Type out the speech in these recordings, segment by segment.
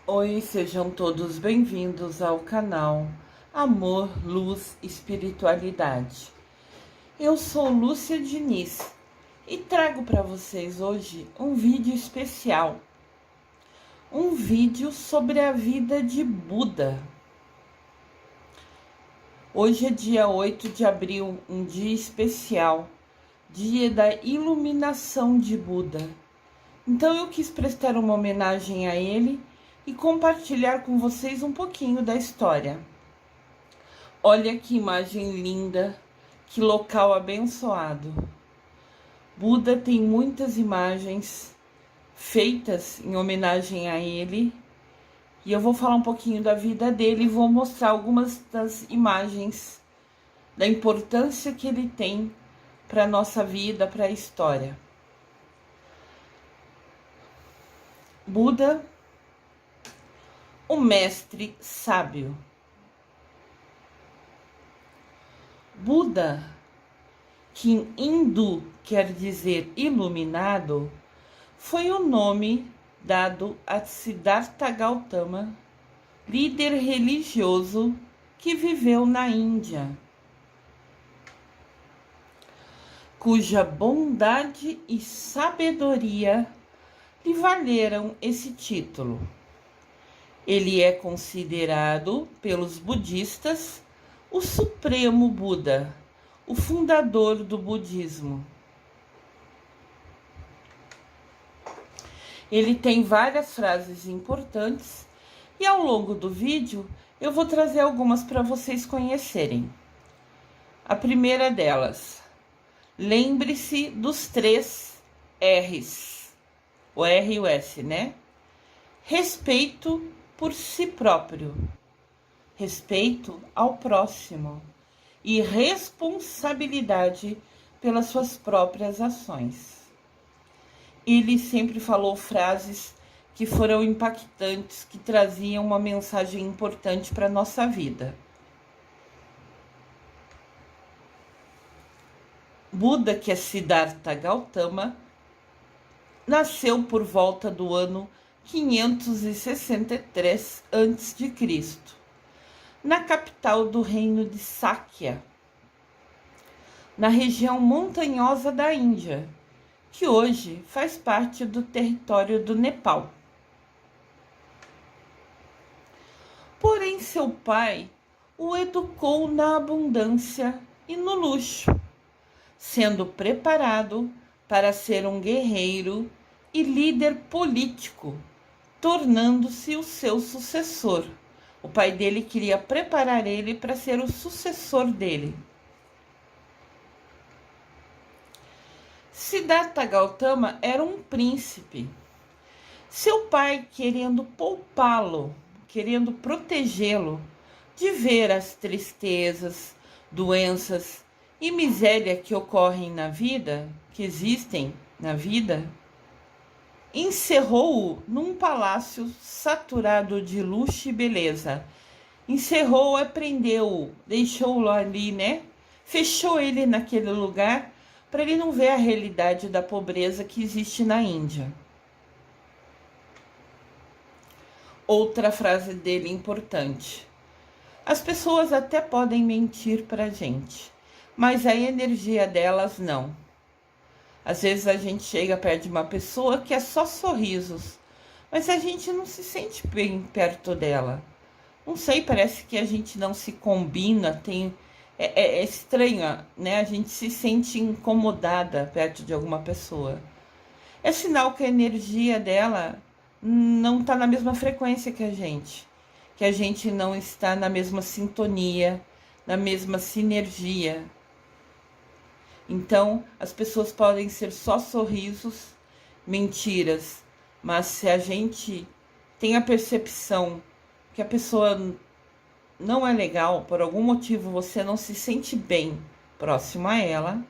Oi, sejam todos bem-vindos ao canal Amor, Luz, Espiritualidade. Eu sou Lúcia Diniz e trago para vocês hoje um vídeo especial. Um vídeo sobre a vida de Buda. Hoje é dia 8 de abril, um dia especial, dia da iluminação de Buda. Então eu quis prestar uma homenagem a ele e compartilhar com vocês um pouquinho da história. Olha que imagem linda, que local abençoado. Buda tem muitas imagens feitas em homenagem a ele, e eu vou falar um pouquinho da vida dele e vou mostrar algumas das imagens, da importância que ele tem para a nossa vida, para a história. Buda, o mestre sábio. Buda, que em hindu quer dizer iluminado, foi o nome dado a Siddhartha Gautama, líder religioso que viveu na Índia, cuja bondade e sabedoria lhe valeram esse título. Ele é considerado pelos budistas o Supremo Buda, o fundador do budismo. Ele tem várias frases importantes e ao longo do vídeo eu vou trazer algumas para vocês conhecerem. A primeira delas: lembre-se dos 3 R's, o R e o S, né? Respeito por si próprio, respeito ao próximo e responsabilidade pelas suas próprias ações. Ele sempre falou frases que foram impactantes, que traziam uma mensagem importante para a nossa vida. Buda, que é Siddhartha Gautama, nasceu por volta do ano 563 a.C., na capital do reino de Sakya, na região montanhosa da Índia, que hoje faz parte do território do Nepal. Porém, seu pai o educou na abundância e no luxo, sendo preparado para ser um guerreiro e líder político, tornando-se o seu sucessor. O pai dele queria preparar ele para ser o sucessor dele. Siddhartha Gautama era um príncipe. Seu pai, querendo poupá-lo, querendo protegê-lo de ver as tristezas, doenças e miséria que ocorrem na vida, que existem na vida, encerrou-o num palácio saturado de luxo e beleza. Encerrou-o, prendeu-o, deixou-o ali, né? Fechou ele naquele lugar para ele não ver a realidade da pobreza que existe na Índia. Outra frase dele importante: as pessoas até podem mentir para a gente, mas a energia delas não. Às vezes a gente chega perto de uma pessoa que é só sorrisos, mas a gente não se sente bem perto dela. Não sei, parece que a gente não se combina, é estranho, né? A gente se sente incomodada perto de alguma pessoa. É sinal que a energia dela não está na mesma frequência que a gente não está na mesma sintonia, na mesma sinergia. Então, as pessoas podem ser só sorrisos, mentiras, mas se a gente tem a percepção que a pessoa não é legal, por algum motivo você não se sente bem próximo a ela,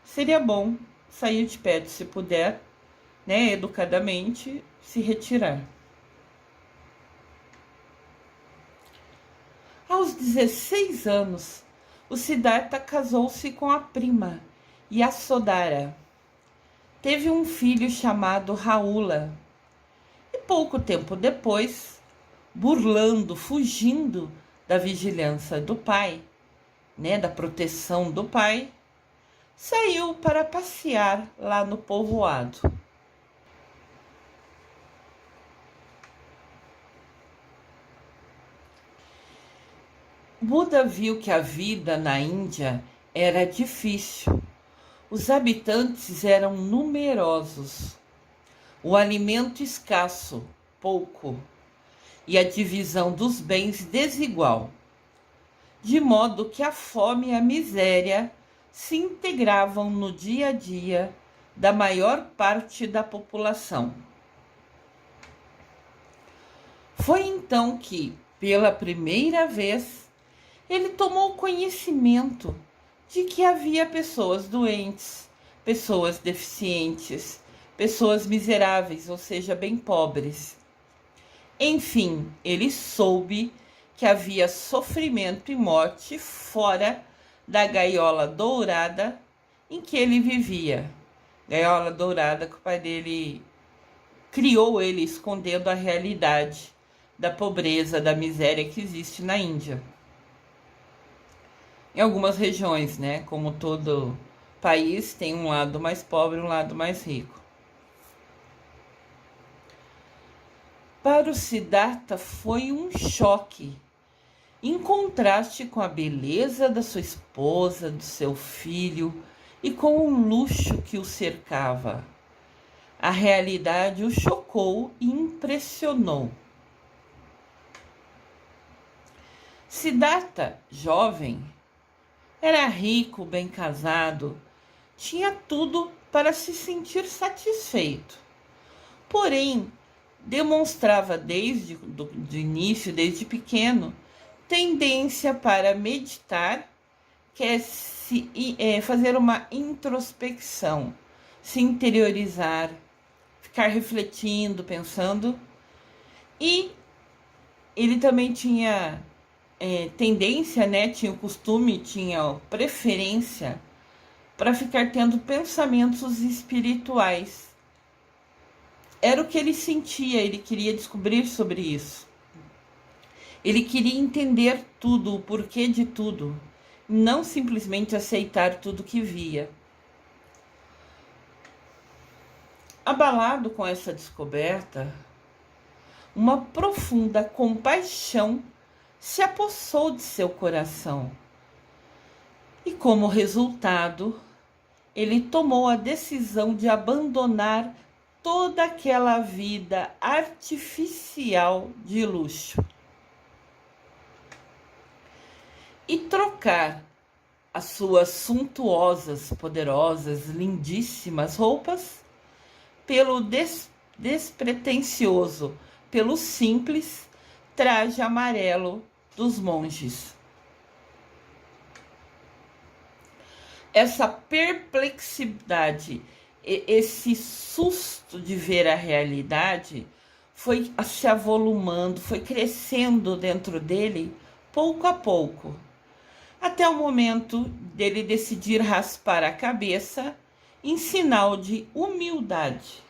seria bom sair de perto, se puder, né, educadamente, se retirar. Aos 16 anos, o Siddhartha casou-se com a prima, Yasodhara. Teve um filho chamado Rahula pouco tempo depois, burlando, fugindo da vigilância do pai, né, da proteção do pai, saiu para passear lá no povoado. Buda viu que a vida na Índia era difícil. Os habitantes eram numerosos, o alimento escasso, pouco, e a divisão dos bens desigual, de modo que a fome e a miséria se integravam no dia a dia da maior parte da população. Foi então que, pela primeira vez, ele tomou conhecimento de que havia pessoas doentes, pessoas deficientes, pessoas miseráveis, ou seja, bem pobres. Enfim, ele soube que havia sofrimento e morte fora da gaiola dourada em que ele vivia. Gaiola dourada que o pai dele criou, ele escondendo a realidade da pobreza, da miséria que existe na Índia. Em algumas regiões, né? Como todo país, tem um lado mais pobre e um lado mais rico. Para o Siddhartha foi um choque, em contraste com a beleza da sua esposa, do seu filho e com o luxo que o cercava. A realidade o chocou e impressionou. Siddhartha, jovem, era rico, bem casado, tinha tudo para se sentir satisfeito. Porém, demonstrava desde o início, desde pequeno, tendência para meditar, que é fazer uma introspecção, se interiorizar, ficar refletindo, pensando. E ele também tinha tendência, né? Tinha o costume, tinha preferência para ficar tendo pensamentos espirituais. Era o que ele sentia, ele queria descobrir sobre isso. Ele queria entender tudo, o porquê de tudo, não simplesmente aceitar tudo que via. Abalado com essa descoberta, uma profunda compaixão se apossou de seu coração. E como resultado, ele tomou a decisão de abandonar toda aquela vida artificial de luxo e trocar as suas suntuosas, poderosas, lindíssimas roupas pelo despretensioso, pelo simples traje amarelo dos monges. Essa perplexidade, esse susto de ver a realidade foi se avolumando, foi crescendo dentro dele pouco a pouco, até o momento dele decidir raspar a cabeça em sinal de humildade.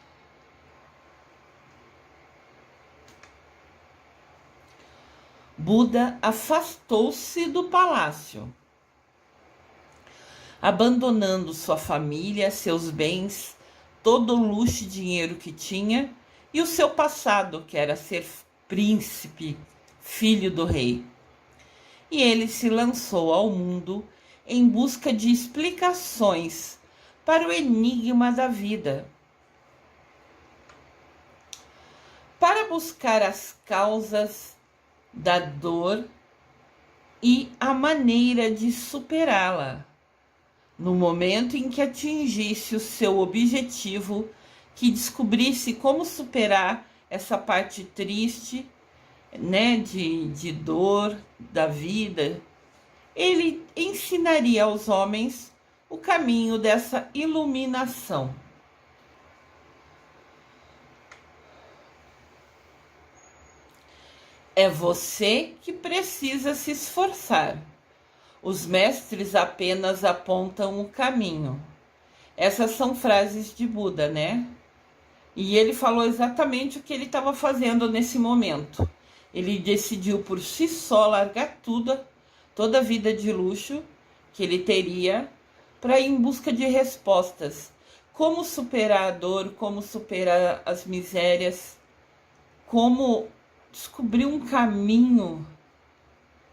Buda afastou-se do palácio, abandonando sua família, seus bens, todo o luxo e dinheiro que tinha e o seu passado, que era ser príncipe, filho do rei. E ele se lançou ao mundo em busca de explicações para o enigma da vida. Para buscar as causas da dor e a maneira de superá-la. No momento em que atingisse o seu objetivo, que descobrisse como superar essa parte triste, né, de dor da vida, ele ensinaria aos homens o caminho dessa iluminação. É você que precisa se esforçar. Os mestres apenas apontam o caminho. Essas são frases de Buda, né? E ele falou exatamente o que ele estava fazendo nesse momento. Ele decidiu por si só largar tudo, toda a vida de luxo que ele teria, para ir em busca de respostas. Como superar a dor, como superar as misérias, como descobrir um caminho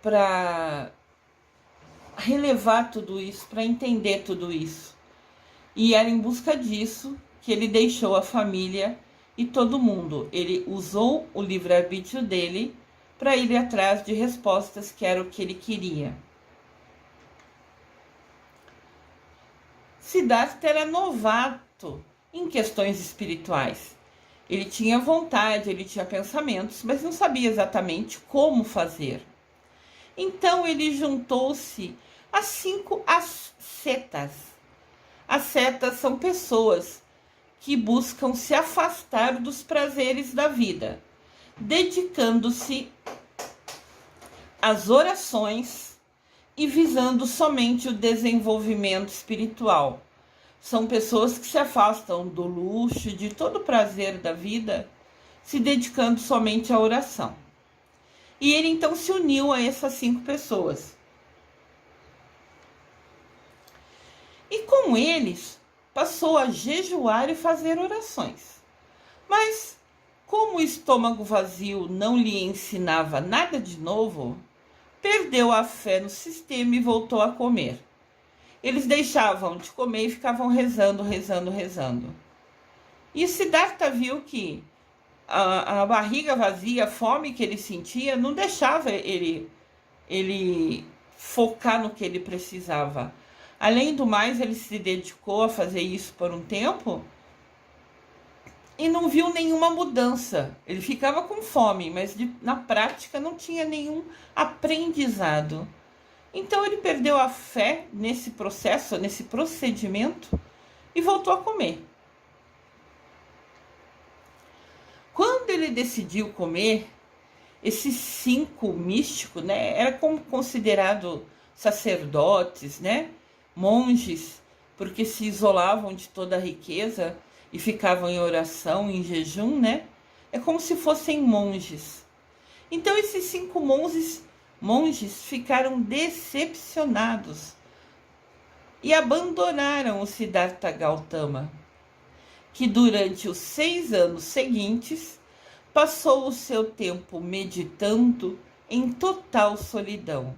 para relevar tudo isso, para entender tudo isso. E era em busca disso que ele deixou a família e todo mundo. Ele usou o livre-arbítrio dele para ir atrás de respostas, que era o que ele queria. Siddhartha era novato em questões espirituais. Ele tinha vontade, ele tinha pensamentos, mas não sabia exatamente como fazer. Então ele juntou-se a 5 ascetas. Ascetas são pessoas que buscam se afastar dos prazeres da vida, dedicando-se às orações e visando somente o desenvolvimento espiritual. São pessoas que se afastam do luxo, de todo o prazer da vida, se dedicando somente à oração. E ele então se uniu a essas 5 pessoas. E com eles passou a jejuar e fazer orações. Mas, como o estômago vazio não lhe ensinava nada de novo, perdeu a fé no sistema e voltou a comer. Eles deixavam de comer e ficavam rezando. E Siddhartha viu que a barriga vazia, a fome que ele sentia, não deixava ele focar no que ele precisava. Além do mais, ele se dedicou a fazer isso por um tempo e não viu nenhuma mudança. Ele ficava com fome, mas na prática não tinha nenhum aprendizado. Então ele perdeu a fé nesse processo, nesse procedimento, e voltou a comer. Quando ele decidiu comer, esses 5 místicos, né, era como considerado sacerdotes, né, monges, porque se isolavam de toda a riqueza e ficavam em oração, em jejum, né? É como se fossem monges. Então esses 5 monges ficaram decepcionados e abandonaram o Siddhartha Gautama, que durante os 6 anos seguintes passou o seu tempo meditando em total solidão.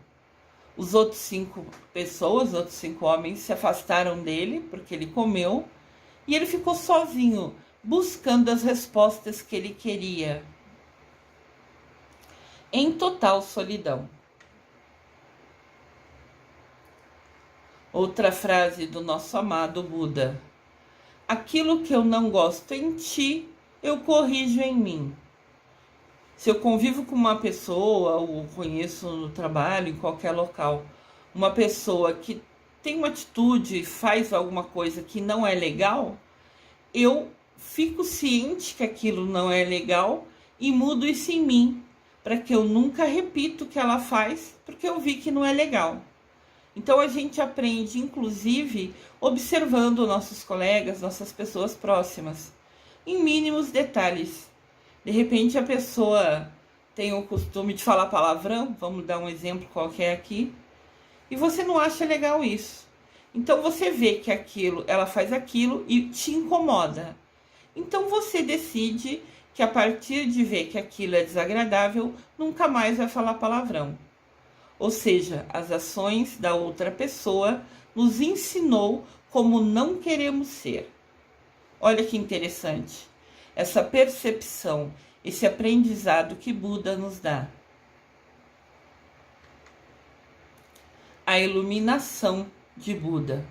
Os outros 5 pessoas, os outros 5 homens se afastaram dele porque ele comeu e ele ficou sozinho, buscando as respostas que ele queria, em total solidão. Outra frase do nosso amado Buda: aquilo que eu não gosto em ti, eu corrijo em mim. Se eu convivo com uma pessoa, ou conheço no trabalho, em qualquer local, uma pessoa que tem uma atitude, faz alguma coisa que não é legal, eu fico ciente que aquilo não é legal e mudo isso em mim, para que eu nunca repita o que ela faz, porque eu vi que não é legal. Então a gente aprende, inclusive, observando nossos colegas, nossas pessoas próximas, em mínimos detalhes. De repente a pessoa tem o costume de falar palavrão, vamos dar um exemplo qualquer aqui, e você não acha legal isso. Então você vê que ela faz aquilo e te incomoda. Então você decide que a partir de ver que aquilo é desagradável, nunca mais vai falar palavrão. Ou seja, as ações da outra pessoa nos ensinou como não queremos ser. Olha que interessante. Essa percepção, esse aprendizado que Buda nos dá. A iluminação de Buda.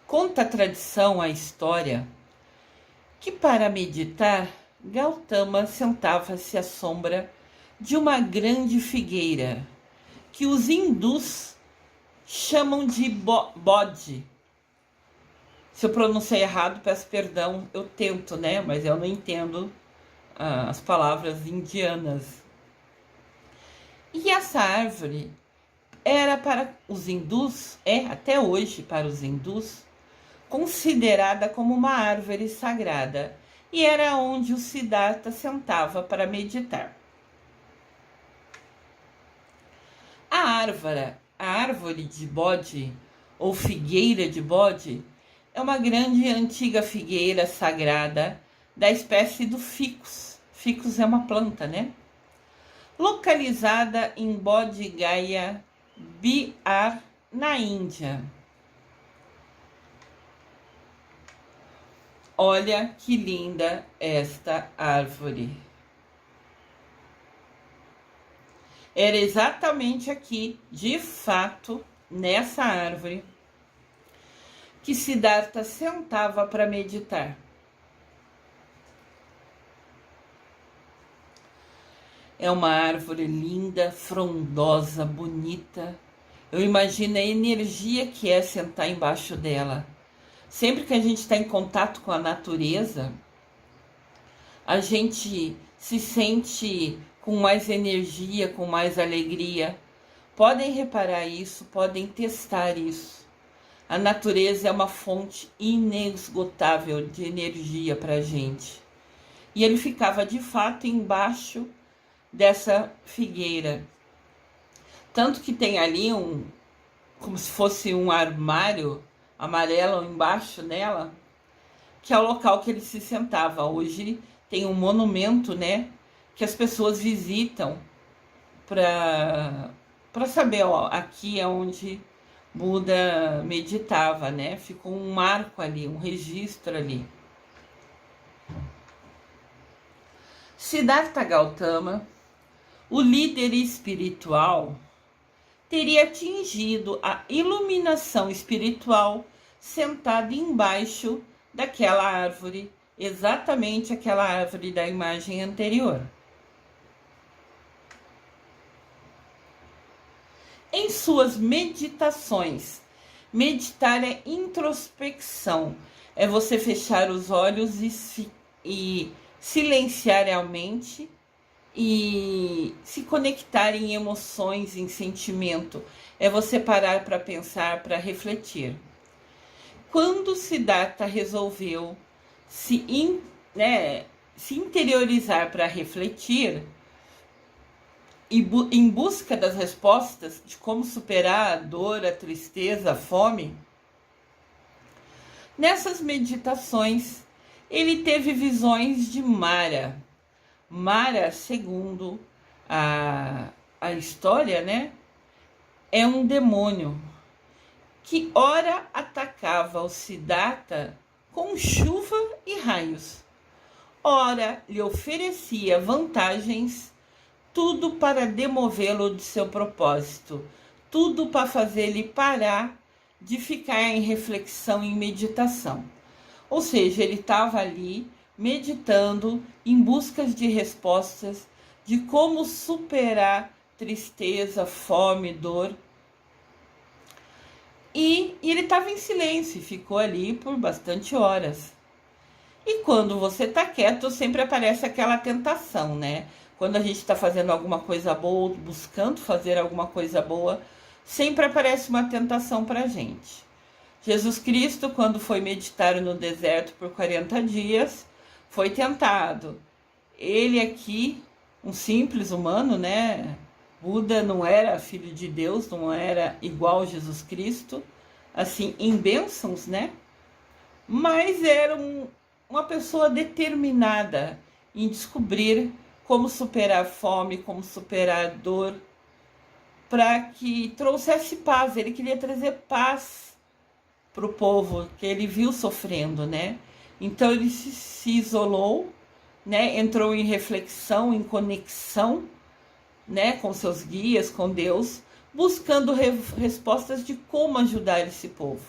Conta a tradição, a história, que para meditar, Gautama sentava-se à sombra de uma grande figueira, que os hindus chamam de Bodhi. Se eu pronunciei errado, peço perdão, eu tento, né? Mas eu não entendo as palavras indianas. E essa árvore era para os hindus, até hoje para os hindus, considerada como uma árvore sagrada, e era onde o Siddhartha sentava para meditar. A árvore de bode, ou figueira de bode, é uma grande e antiga figueira sagrada da espécie do ficus. Ficus é uma planta, né? Localizada em Bodh Gaya, Bihar, na Índia. Olha que linda esta árvore. Era exatamente aqui, de fato, nessa árvore, que Siddhartha sentava para meditar. É uma árvore linda, frondosa, bonita. Eu imagino a energia que é sentar embaixo dela. Sempre que a gente está em contato com a natureza, a gente se sente com mais energia, com mais alegria. Podem reparar isso, podem testar isso. A natureza é uma fonte inesgotável de energia para a gente. E ele ficava de fato embaixo dessa figueira. Tanto que tem ali como se fosse um armário amarelo embaixo nela, que é o local que ele se sentava. Hoje tem um monumento, né, que as pessoas visitam para saber, ó, aqui é onde Buda meditava, né? Ficou um marco ali, um registro ali. Siddhartha Gautama, o líder espiritual, teria atingido a iluminação espiritual sentado embaixo daquela árvore, exatamente aquela árvore da imagem anterior. Em suas meditações, meditar é introspecção, é você fechar os olhos e silenciar a mente e se conectar em emoções, em sentimento. É você parar para pensar, para refletir. Quando Siddhartha resolveu se interiorizar para refletir, e em busca das respostas de como superar a dor, a tristeza, a fome, nessas meditações ele teve visões de Mara. Mara, segundo a história, né, é um demônio que ora atacava o Siddhartha com chuva e raios, ora lhe oferecia vantagens, tudo para demovê-lo de seu propósito, tudo para fazer ele parar de ficar em reflexão, em meditação. Ou seja, ele estava ali meditando em busca de respostas de como superar tristeza, fome, dor. E ele estava em silêncio, ficou ali por bastante horas. E quando você está quieto, sempre aparece aquela tentação, né? Quando a gente está fazendo alguma coisa boa, buscando fazer alguma coisa boa, sempre aparece uma tentação para a gente. Jesus Cristo, quando foi meditar no deserto por 40 dias, foi tentado. Ele aqui, um simples humano, né? Buda não era filho de Deus, não era igual a Jesus Cristo, assim, em bênçãos, né? Mas era uma pessoa determinada em descobrir como superar a fome, como superar a dor, para que trouxesse paz. Ele queria trazer paz para o povo que ele viu sofrendo, né? Então ele se isolou, né? Entrou em reflexão, em conexão, né? Com seus guias, com Deus, buscando respostas de como ajudar esse povo.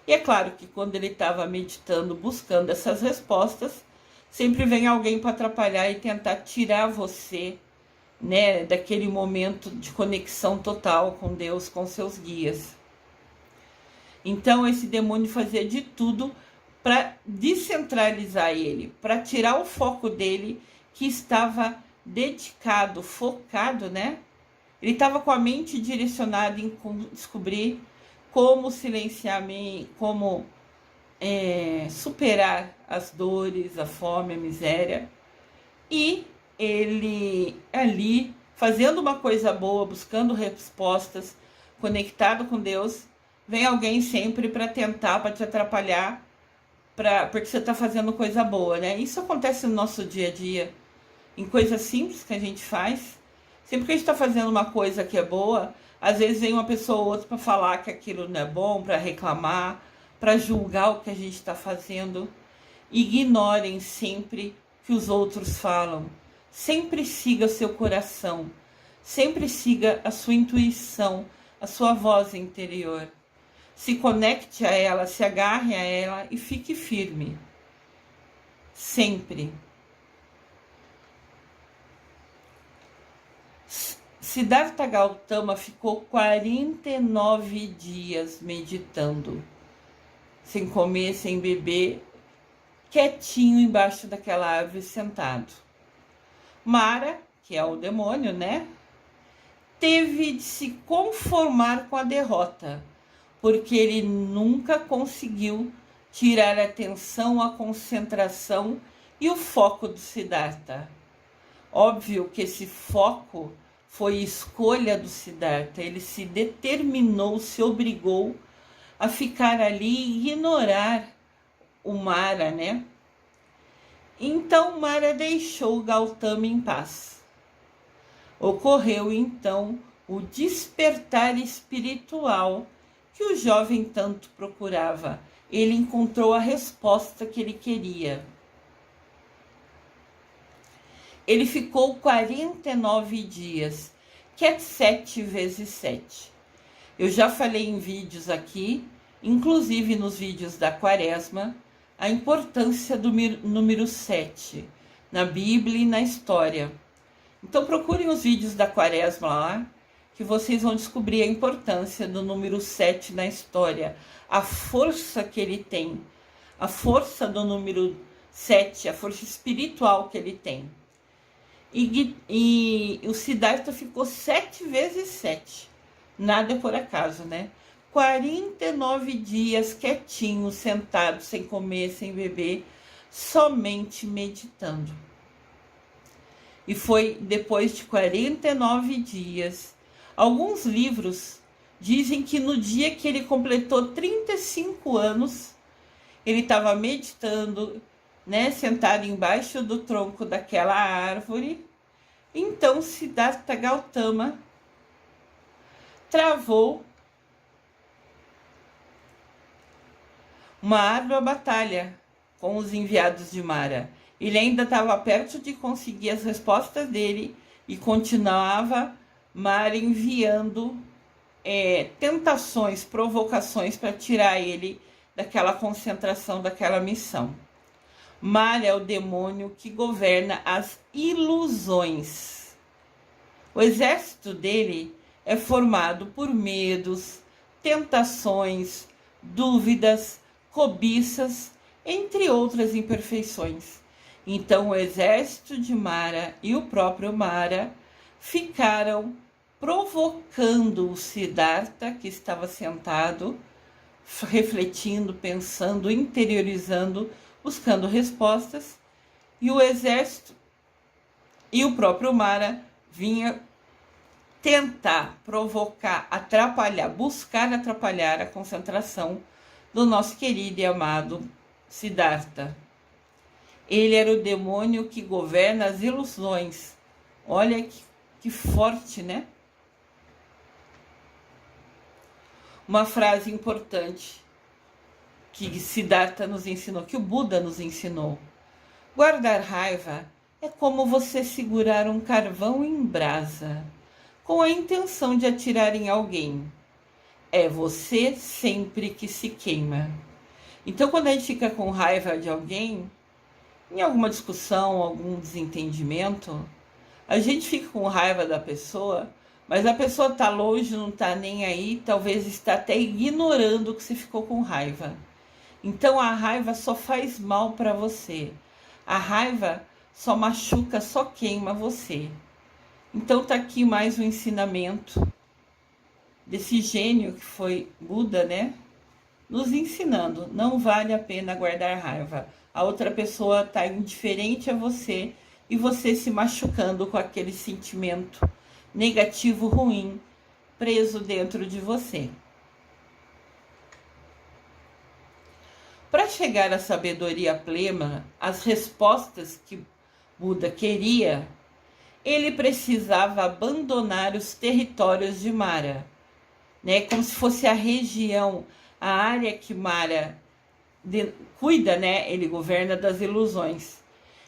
E é claro que quando ele estava meditando, buscando essas respostas, sempre vem alguém para atrapalhar e tentar tirar você, né, daquele momento de conexão total com Deus, com seus guias. Então esse demônio fazia de tudo para descentralizar ele, para tirar o foco dele, que estava dedicado, focado, né, Ele estava com a mente direcionada em descobrir como silenciar, como superar as dores, a fome, a miséria. E ele ali, fazendo uma coisa boa, buscando respostas, conectado com Deus, vem alguém sempre para tentar, para te atrapalhar, porque você está fazendo coisa boa, né? Isso acontece no nosso dia a dia, em coisas simples que a gente faz. Sempre que a gente está fazendo uma coisa que é boa, às vezes vem uma pessoa ou outra para falar que aquilo não é bom, para reclamar, para julgar o que a gente está fazendo. Ignorem sempre que os outros falam. Sempre siga seu coração. Sempre siga a sua intuição, a sua voz interior. Se conecte a ela, se agarre a ela e fique firme. Sempre. Siddhartha Gautama ficou 49 dias meditando, sem comer, sem beber, quietinho embaixo daquela árvore sentado. Mara, que é o demônio, né? Teve de se conformar com a derrota, porque ele nunca conseguiu tirar a atenção, a concentração e o foco do Siddhartha. Óbvio que esse foco foi escolha do Siddhartha. Ele se determinou, se obrigou a ficar ali e ignorar o Mara, né? Então Mara deixou Gautama em paz. Ocorreu então o despertar espiritual que o jovem tanto procurava. Ele encontrou a resposta que ele queria. Ele ficou 49 dias, que é 7 vezes 7. Eu já falei em vídeos aqui, inclusive nos vídeos da Quaresma, a importância do número 7 na Bíblia e na história. Então procurem os vídeos da Quaresma lá, que vocês vão descobrir a importância do número 7 na história, a força que ele tem, a força do número 7, a força espiritual que ele tem. E o Siddhartha ficou 7 vezes 7. Nada por acaso, né? 49 dias quietinho, sentado, sem comer, sem beber, somente meditando. E foi depois de 49 dias. Alguns livros dizem que no dia que ele completou 35 anos, ele estava meditando, né, sentado embaixo do tronco daquela árvore. Então Siddhartha Gautama travou uma árdua batalha com os enviados de Mara. Ele ainda estava perto de conseguir as respostas dele e continuava Mara enviando tentações, provocações para tirar ele daquela concentração, daquela missão. Mara é o demônio que governa as ilusões. O exército dele é formado por medos, tentações, dúvidas, cobiças, entre outras imperfeições. Então o exército de Mara e o próprio Mara ficaram provocando o Siddhartha, que estava sentado, refletindo, pensando, interiorizando, buscando respostas, e o exército e o próprio Mara vinha tentar, provocar, atrapalhar, buscar atrapalhar a concentração do nosso querido e amado Siddhartha. Ele era o demônio que governa as ilusões. Olha que forte, né? Uma frase importante que Siddhartha nos ensinou, que o Buda nos ensinou. Guardar raiva é como você segurar um carvão em brasa, com a intenção de atirar em alguém. É você sempre que se queima. Então, quando a gente fica com raiva de alguém, em alguma discussão, algum desentendimento, a gente fica com raiva da pessoa, mas a pessoa está longe, não está nem aí, talvez está até ignorando que você ficou com raiva. Então a raiva só faz mal para você. A raiva só machuca, só queima você. Então tá aqui mais um ensinamento desse gênio que foi Buda, né? Nos ensinando, não vale a pena guardar raiva. A outra pessoa tá indiferente a você e você se machucando com aquele sentimento negativo, ruim, preso dentro de você. Para chegar à sabedoria plena, as respostas que Buda queria, ele precisava abandonar os territórios de Mara, né? Como se fosse a região, a área que Mara cuida, né? Ele governa das ilusões.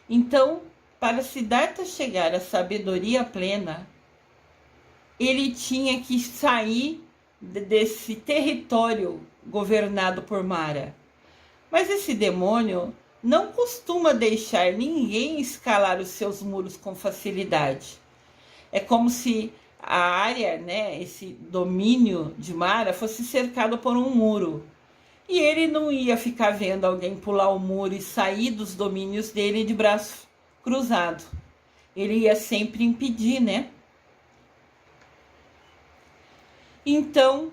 Então, para Siddhartha chegar à sabedoria plena, ele tinha que sair desse território governado por Mara. Mas esse demônio não costuma deixar ninguém escalar os seus muros com facilidade. É como se a área, né, esse domínio de Mara fosse cercado por um muro. E ele não ia ficar vendo alguém pular o muro e sair dos domínios dele de braço cruzado. Ele ia sempre impedir, né? Então,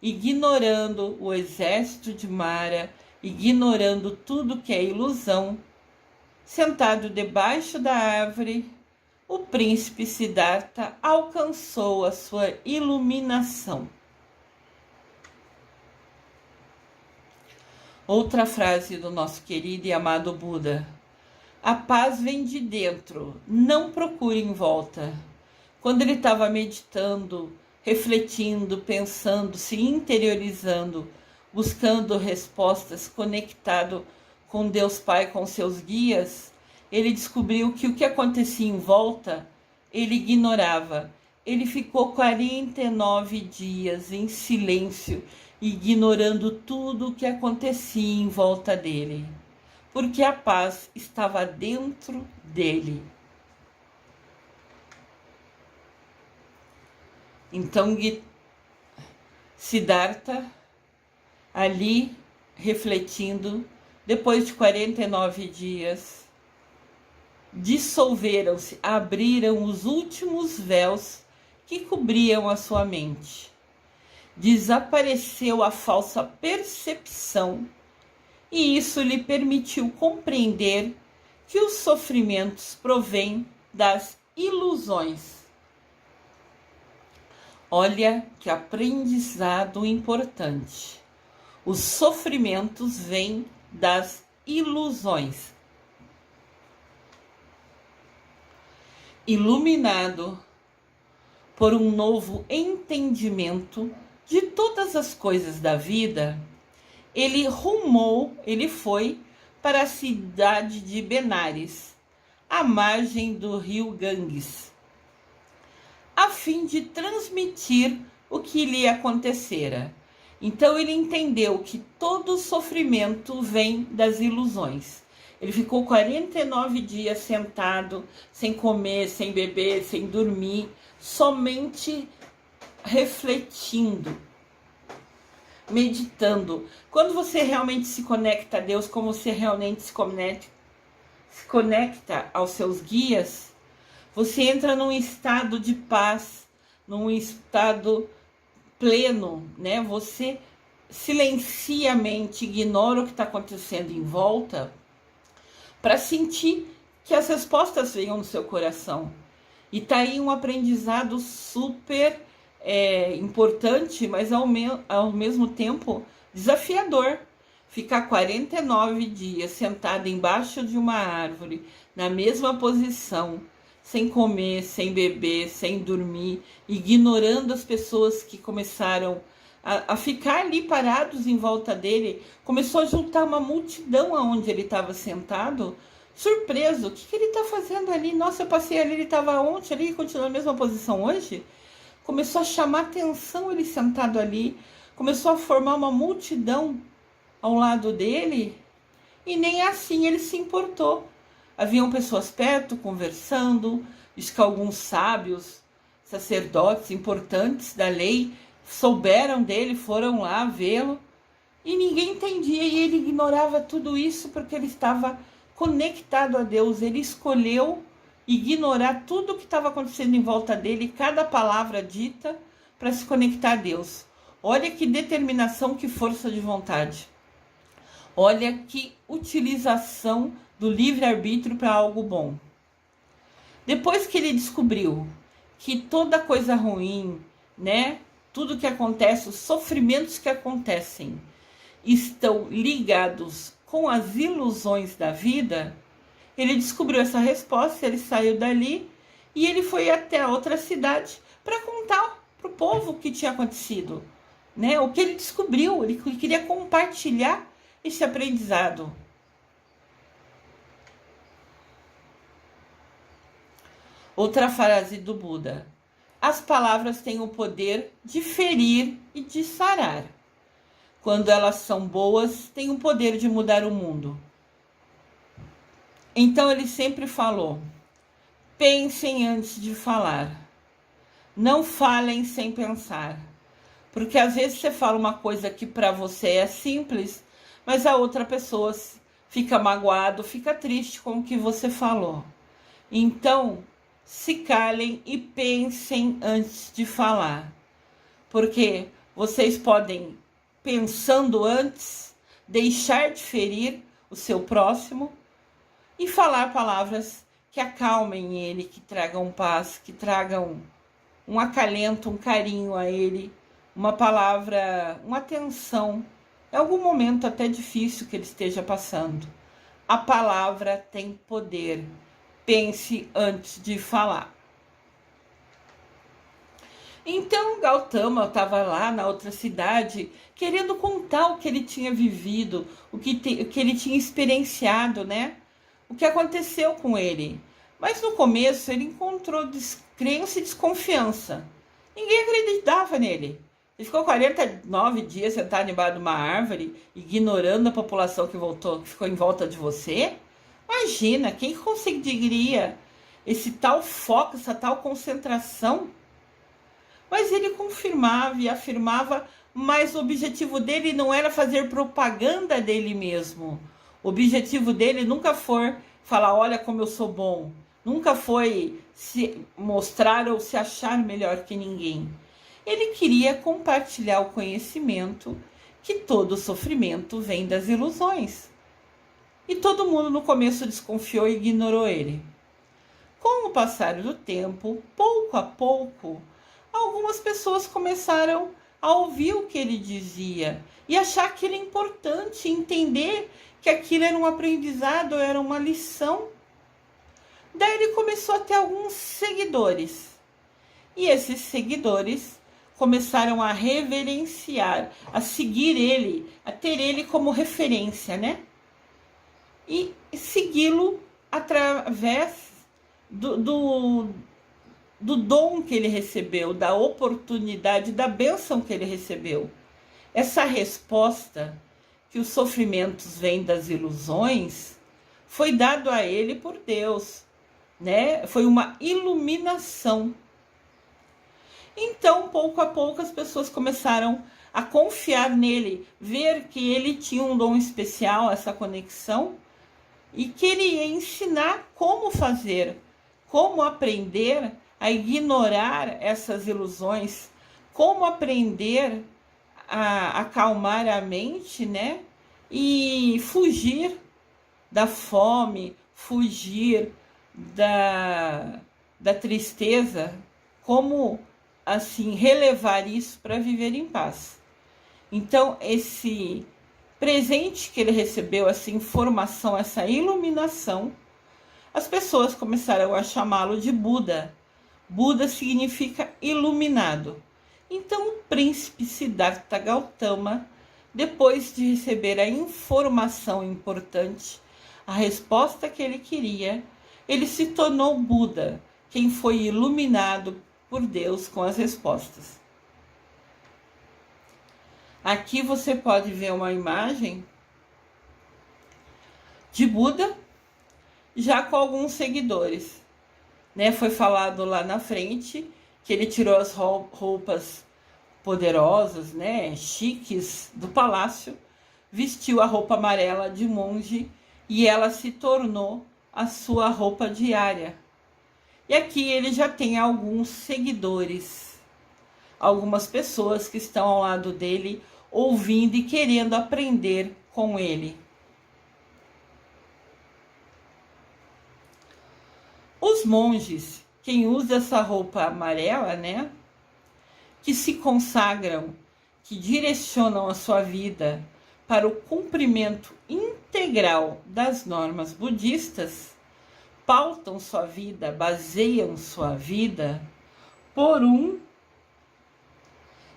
ignorando o exército de Mara, ignorando tudo que é ilusão, sentado debaixo da árvore, o príncipe Siddhartha alcançou a sua iluminação. Outra frase do nosso querido e amado Buda: a paz vem de dentro, não procure em volta. Quando ele estava meditando, refletindo, pensando, se interiorizando, buscando respostas, conectado com Deus Pai, com seus guias, ele descobriu que o que acontecia em volta, ele ignorava. Ele ficou 49 dias em silêncio, ignorando tudo o que acontecia em volta dele, porque a paz estava dentro dele. Então, Siddhartha, ali refletindo, depois de 49 dias, dissolveram-se, abriram os últimos véus que cobriam a sua mente. Desapareceu a falsa percepção e isso lhe permitiu compreender que os sofrimentos provêm das ilusões. Olha que aprendizado importante. Os sofrimentos vêm das ilusões. Iluminado por um novo entendimento de todas as coisas da vida, ele foi para a cidade de Benares, à margem do rio Ganges, a fim de transmitir o que lhe acontecera. Então ele entendeu que todo sofrimento vem das ilusões. Ele ficou 49 dias sentado, sem comer, sem beber, sem dormir, somente refletindo, meditando. Quando você realmente se conecta a Deus, como você realmente se conecta aos seus guias, você entra num estado de paz, num estado pleno, né? Você silencia a mente, ignora o que está acontecendo em volta, para sentir que as respostas venham no seu coração. E tá aí um aprendizado super importante, mas ao mesmo tempo desafiador. Ficar 49 dias sentado embaixo de uma árvore, na mesma posição, sem comer, sem beber, sem dormir, ignorando as pessoas que começaram a ficar ali parados em volta dele. Começou a juntar uma multidão aonde ele estava sentado, surpreso. O que ele está fazendo ali? Nossa, eu passei ali, ele estava ontem ali e continua na mesma posição hoje. Começou a chamar atenção ele sentado ali, começou a formar uma multidão ao lado dele, e nem assim ele se importou. Haviam pessoas perto conversando, diz que alguns sábios, sacerdotes importantes da lei souberam dele, foram lá vê-lo, e ninguém entendia, e ele ignorava tudo isso porque ele estava conectado a Deus. Ele escolheu ignorar tudo o que estava acontecendo em volta dele, cada palavra dita, para se conectar a Deus. Olha que determinação, que força de vontade. Olha que utilização do livre-arbítrio para algo bom. Depois que ele descobriu que toda coisa ruim, né, tudo que acontece, os sofrimentos que acontecem, estão ligados com as ilusões da vida, ele descobriu essa resposta, ele saiu dali e ele foi até a outra cidade para contar para o povo o que tinha acontecido, né? O que ele descobriu, ele queria compartilhar esse aprendizado. Outra frase do Buda: as palavras têm o poder de ferir e de sarar. Quando elas são boas, têm o poder de mudar o mundo. Então ele sempre falou: pensem antes de falar. Não falem sem pensar. Porque às vezes você fala uma coisa que para você é simples, mas a outra pessoa fica magoado, fica triste com o que você falou. Então, se calem e pensem antes de falar. Porque vocês podem, pensando antes, deixar de ferir o seu próximo e falar palavras que acalmem ele, que tragam paz, que tragam um acalento, um carinho a ele, uma palavra, uma atenção. Em algum momento até difícil que ele esteja passando. A palavra tem poder. Pense antes de falar. Então Gautama estava lá na outra cidade, querendo contar o que ele tinha vivido, o que ele tinha experienciado, né? O que aconteceu com ele. Mas no começo ele encontrou descrença e desconfiança. Ninguém acreditava nele. Ele ficou 49 dias sentado embaixo de uma árvore, ignorando a população que ficou em volta de você. Imagina, quem conseguiria esse tal foco, essa tal concentração? Mas ele confirmava e afirmava, mas o objetivo dele não era fazer propaganda dele mesmo. O objetivo dele nunca foi falar, olha como eu sou bom. Nunca foi se mostrar ou se achar melhor que ninguém. Ele queria compartilhar o conhecimento que todo sofrimento vem das ilusões. E todo mundo no começo desconfiou e ignorou ele. Com o passar do tempo, pouco a pouco, algumas pessoas começaram a ouvir o que ele dizia e achar aquilo importante, entender que aquilo era um aprendizado, era uma lição. Daí ele começou a ter alguns seguidores. E esses seguidores começaram a reverenciar, a seguir ele, a ter ele como referência, né? E segui-lo através do dom que ele recebeu, da oportunidade, da bênção que ele recebeu. Essa resposta, que os sofrimentos vêm das ilusões, foi dado a ele por Deus, né? Foi uma iluminação. Então, pouco a pouco, as pessoas começaram a confiar nele, ver que ele tinha um dom especial, essa conexão, e que ele ia ensinar como fazer, como aprender a ignorar essas ilusões, como aprender a acalmar a mente, né? E fugir da fome, fugir da tristeza, como assim relevar isso para viver em paz. Então, esse presente que ele recebeu, essa informação, essa iluminação, as pessoas começaram a chamá-lo de Buda. Buda significa iluminado. Então, o príncipe Siddhartha Gautama, depois de receber a informação importante, a resposta que ele queria, ele se tornou Buda, quem foi iluminado por Deus com as respostas. Aqui você pode ver uma imagem de Buda, já com alguns seguidores, né? Foi falado lá na frente que ele tirou as roupas poderosas, né, chiques do palácio, vestiu a roupa amarela de monge e ela se tornou a sua roupa diária. E aqui ele já tem alguns seguidores, algumas pessoas que estão ao lado dele, ouvindo e querendo aprender com ele. Os monges, quem usa essa roupa amarela, né, que se consagram, que direcionam a sua vida para o cumprimento integral das normas budistas, pautam sua vida, baseiam sua vida por um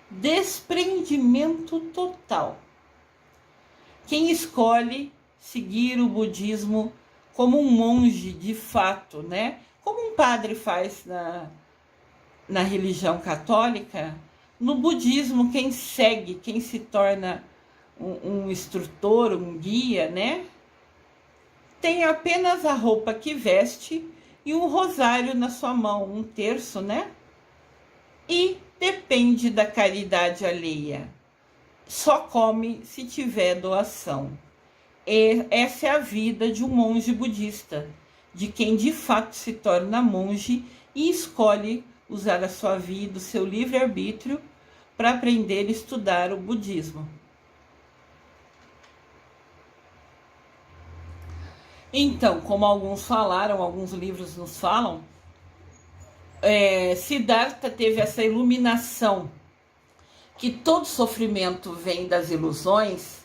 desprendimento total. Quem escolhe seguir o budismo como um monge de fato, né? Como um padre faz na religião católica, no budismo quem segue, quem se torna um instrutor, um guia, né? Tem apenas a roupa que veste e um rosário na sua mão, um terço, né? E depende da caridade alheia. Só come se tiver doação. Essa é a vida de um monge budista, de quem de fato se torna monge e escolhe usar a sua vida, o seu livre-arbítrio, para aprender e estudar o budismo. Então, como alguns falaram, alguns livros nos falam, Siddhartha teve essa iluminação, que todo sofrimento vem das ilusões,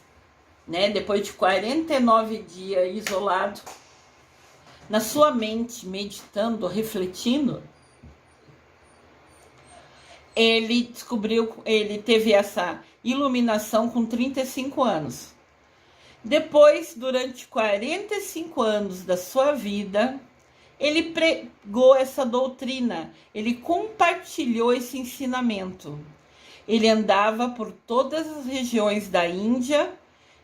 né? Depois de 49 dias isolado, na sua mente, meditando, refletindo, ele descobriu, ele teve essa iluminação com 35 anos. Depois, durante 45 anos da sua vida, ele pregou essa doutrina, ele compartilhou esse ensinamento. Ele andava por todas as regiões da Índia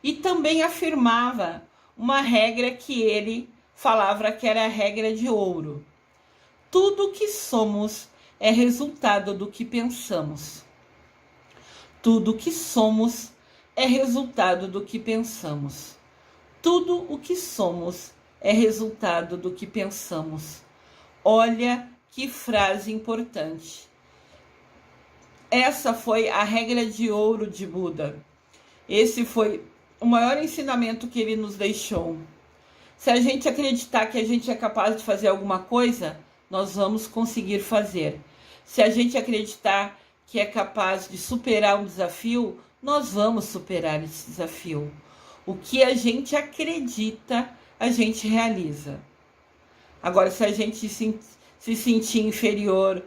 e também afirmava uma regra que ele falava que era a regra de ouro. Tudo que somos é resultado do que pensamos. Tudo que somos é resultado do que pensamos. Tudo o que somos é resultado do que pensamos. Olha que frase importante. Essa foi a regra de ouro de Buda. Esse foi o maior ensinamento que ele nos deixou. Se a gente acreditar que a gente é capaz de fazer alguma coisa, nós vamos conseguir fazer. Se a gente acreditar que é capaz de superar um desafio, nós vamos superar esse desafio. O que a gente acredita, a gente realiza. Agora, se a gente se sentir inferior,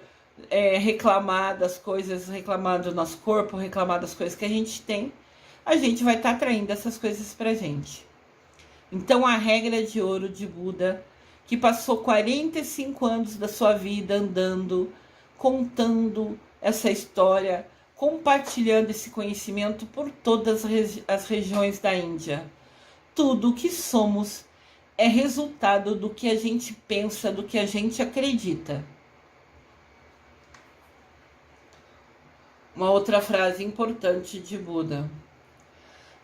reclamar das coisas, reclamar do nosso corpo, reclamar das coisas que a gente tem, a gente vai estar atraindo essas coisas pra gente. Então, a regra de ouro de Buda, que passou 45 anos da sua vida andando, contando essa história, compartilhando esse conhecimento por todas as regiões da Índia. Tudo o que somos é resultado do que a gente pensa, do que a gente acredita. Uma outra frase importante de Buda: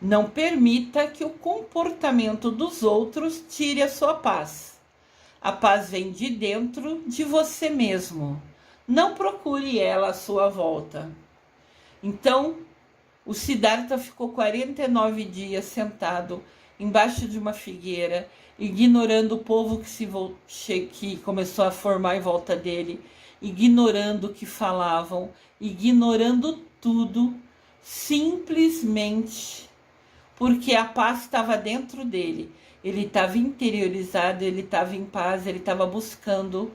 não permita que o comportamento dos outros tire a sua paz. A paz vem de dentro de você mesmo. Não procure ela à sua volta. Então, o Siddhartha ficou 49 dias sentado embaixo de uma figueira, ignorando o povo que começou a formar em volta dele, ignorando o que falavam, ignorando tudo, simplesmente porque a paz estava dentro dele. Ele estava interiorizado, ele estava em paz, ele estava buscando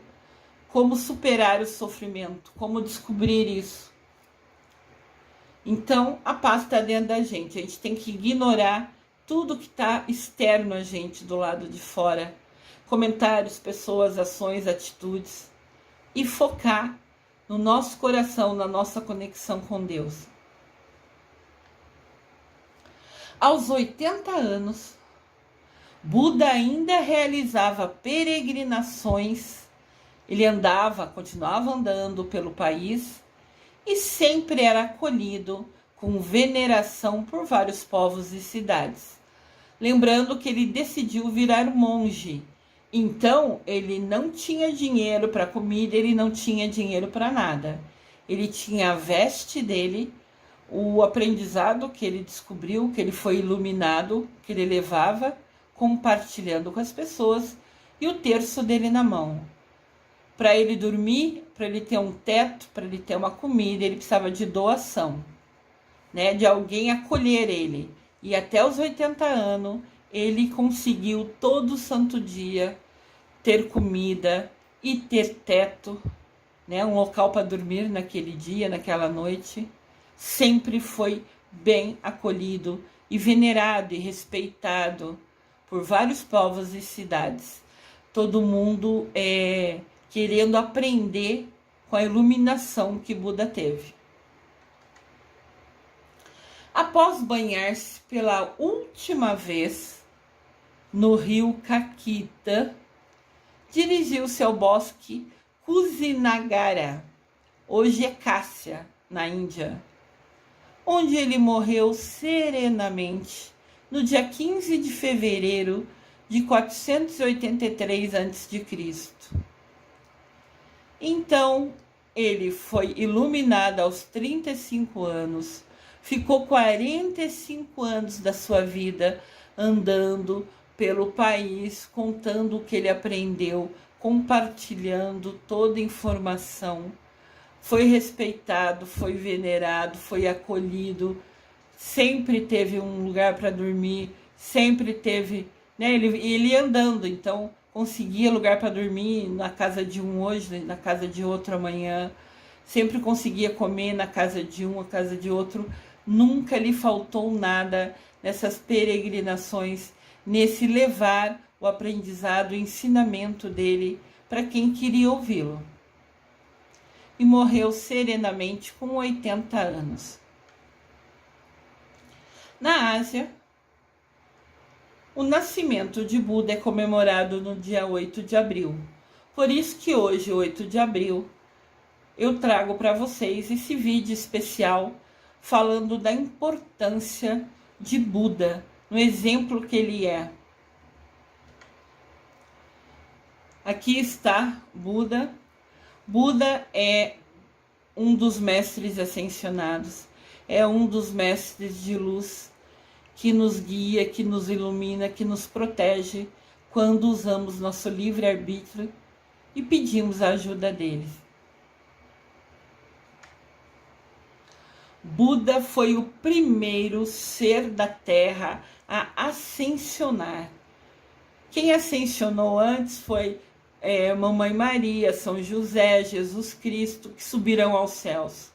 como superar o sofrimento, como descobrir isso. Então, a paz está dentro da gente. A gente tem que ignorar tudo que está externo a gente, do lado de fora. Comentários, pessoas, ações, atitudes. E focar no nosso coração, na nossa conexão com Deus. Aos 80 anos, Buda ainda realizava peregrinações. Ele continuava andando pelo país e sempre era acolhido com veneração por vários povos e cidades. Lembrando que ele decidiu virar monge Então, ele não tinha dinheiro para comida, ele não tinha dinheiro para nada. Ele tinha a veste dele, o aprendizado que ele descobriu, que ele foi iluminado, que ele levava, compartilhando com as pessoas, e o terço dele na mão. Para ele dormir, para ele ter um teto, para ele ter uma comida, ele precisava de doação, né? De alguém acolher ele. E até os 80 anos, ele conseguiu todo santo dia ter comida e ter teto, né? Um local para dormir naquele dia, naquela noite. Sempre foi bem acolhido e venerado e respeitado por vários povos e cidades. Todo mundo querendo aprender com a iluminação que Buda teve. Após banhar-se pela última vez no rio Kakita, dirigiu-se ao bosque Kusinagara, hoje é Cássia, na Índia, onde ele morreu serenamente no dia 15 de fevereiro de 483 a.C. Então, ele foi iluminado aos 35 anos, ficou 45 anos da sua vida andando pelo país, contando o que ele aprendeu, compartilhando toda a informação. Foi respeitado, foi venerado, foi acolhido, sempre teve um lugar para dormir, sempre teve, né? Ele ia andando, então conseguia lugar para dormir na casa de um hoje, na casa de outro amanhã, sempre conseguia comer na casa de um, na casa de outro, nunca lhe faltou nada nessas peregrinações, nesse levar o aprendizado, o ensinamento dele para quem queria ouvi-lo. E morreu serenamente com 80 anos. Na Ásia, o nascimento de Buda é comemorado no dia 8 de abril. Por isso que hoje, 8 de abril, eu trago para vocês esse vídeo especial falando da importância de Buda, no exemplo que ele é. Aqui está Buda. Buda é um dos mestres ascensionados, é um dos mestres de luz que nos guia, que nos ilumina, que nos protege quando usamos nosso livre-arbítrio e pedimos a ajuda dele. Buda foi o primeiro ser da Terra a ascensionar. Quem ascensionou antes foi Mamãe Maria, São José, Jesus Cristo, que subiram aos céus.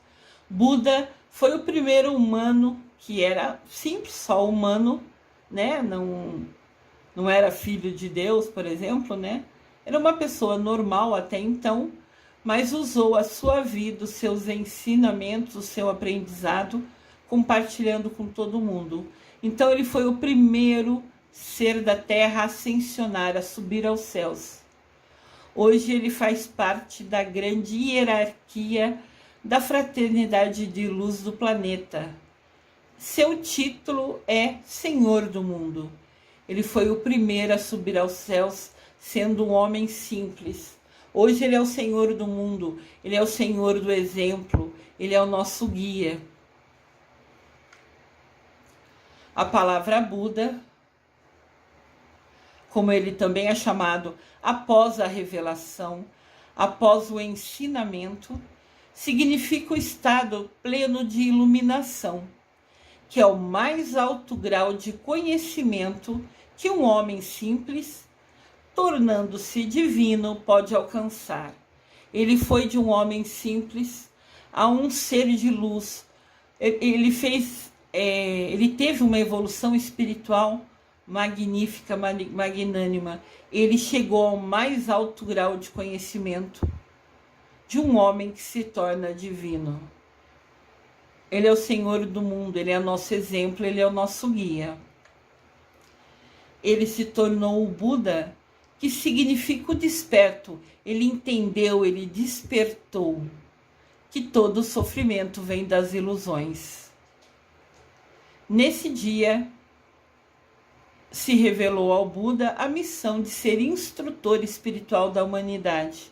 Buda foi o primeiro humano que era simples, só humano, né? Não era filho de Deus, por exemplo, né? Era uma pessoa normal até então, mas usou a sua vida, os seus ensinamentos, o seu aprendizado, compartilhando com todo mundo. Então ele foi o primeiro ser da Terra a ascensionar, a subir aos céus. Hoje ele faz parte da grande hierarquia da fraternidade de luz do planeta. Seu título é Senhor do Mundo. Ele foi o primeiro a subir aos céus, sendo um homem simples. Hoje ele é o Senhor do mundo, ele é o Senhor do exemplo, ele é o nosso guia. A palavra Buda, como ele também é chamado após a revelação, após o ensinamento, significa o estado pleno de iluminação, que é o mais alto grau de conhecimento que um homem simples, tornando-se divino, pode alcançar. Ele foi de um homem simples a um ser de luz. Ele teve uma evolução espiritual magnífica, magnânima. Ele chegou ao mais alto grau de conhecimento de um homem que se torna divino. Ele é o Senhor do mundo, ele é o nosso exemplo, ele é o nosso guia. Ele se tornou o Buda, que significa o desperto. Ele entendeu, ele despertou que todo sofrimento vem das ilusões. Nesse dia, se revelou ao Buda a missão de ser instrutor espiritual da humanidade.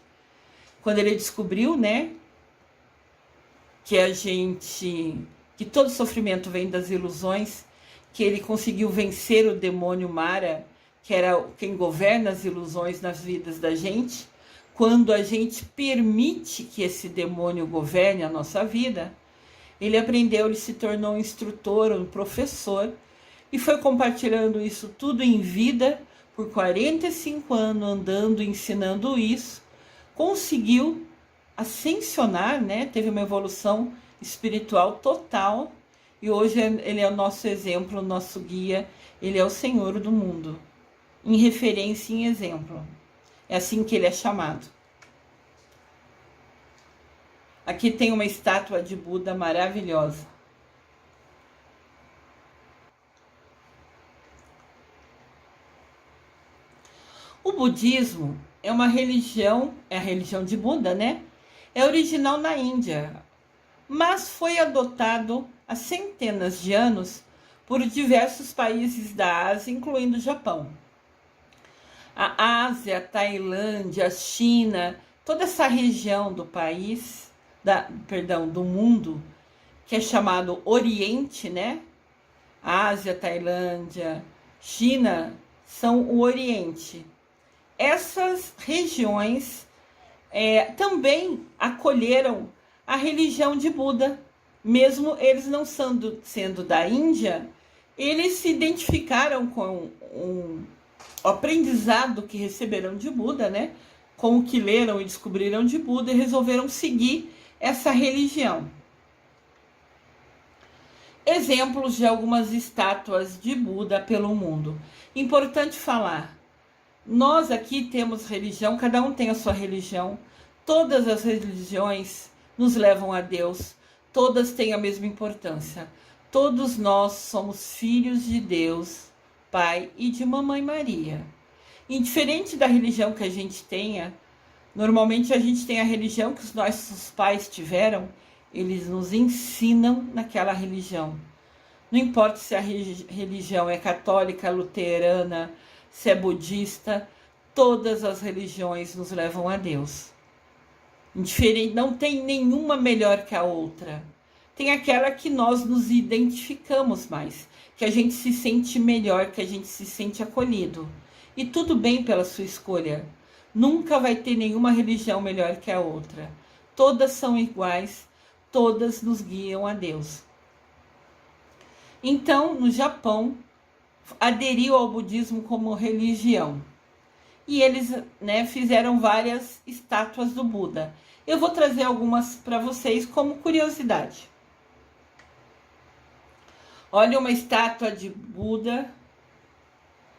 Quando ele descobriu, né, que todo sofrimento vem das ilusões, que ele conseguiu vencer o demônio Mara, que era quem governa as ilusões nas vidas da gente. Quando a gente permite que esse demônio governe a nossa vida, ele aprendeu, ele se tornou um instrutor, um professor, e foi compartilhando isso tudo em vida, por 45 anos, andando, ensinando isso, conseguiu ascensionar, né? Teve uma evolução espiritual total, e hoje ele é o nosso exemplo, o nosso guia, ele é o Senhor do mundo, em referência e em exemplo. É assim que ele é chamado. Aqui tem uma estátua de Buda maravilhosa. O budismo é uma religião, é a religião de Buda, né? É original na Índia, mas foi adotado há centenas de anos por diversos países da Ásia, incluindo o Japão. A Ásia, a Tailândia, a China, toda essa região do país, do mundo, que é chamado Oriente, né? Ásia, Tailândia, China são o Oriente. Essas regiões também acolheram a religião de Buda, mesmo eles não sendo da Índia, eles se identificaram com o aprendizado que receberam de Buda, né? Com o que leram e descobriram de Buda, e resolveram seguir essa religião. Exemplos de algumas estátuas de Buda pelo mundo. Importante falar, nós aqui temos religião, cada um tem a sua religião, todas as religiões nos levam a Deus, todas têm a mesma importância. Todos nós somos filhos de Deus, Pai e de Mamãe Maria. Indiferente da religião que a gente tenha, normalmente a gente tem a religião que os nossos pais tiveram, eles nos ensinam naquela religião. Não importa se a religião é católica, luterana, se é budista, todas as religiões nos levam a Deus. Indiferente, não tem nenhuma melhor que a outra. Tem aquela que nós nos identificamos mais, que a gente se sente melhor, que a gente se sente acolhido. E tudo bem pela sua escolha. Nunca vai ter nenhuma religião melhor que a outra. Todas são iguais, todas nos guiam a Deus. Então, no Japão, aderiu ao budismo como religião. E eles, né, fizeram várias estátuas do Buda. Eu vou trazer algumas para vocês como curiosidade. Olha uma estátua de Buda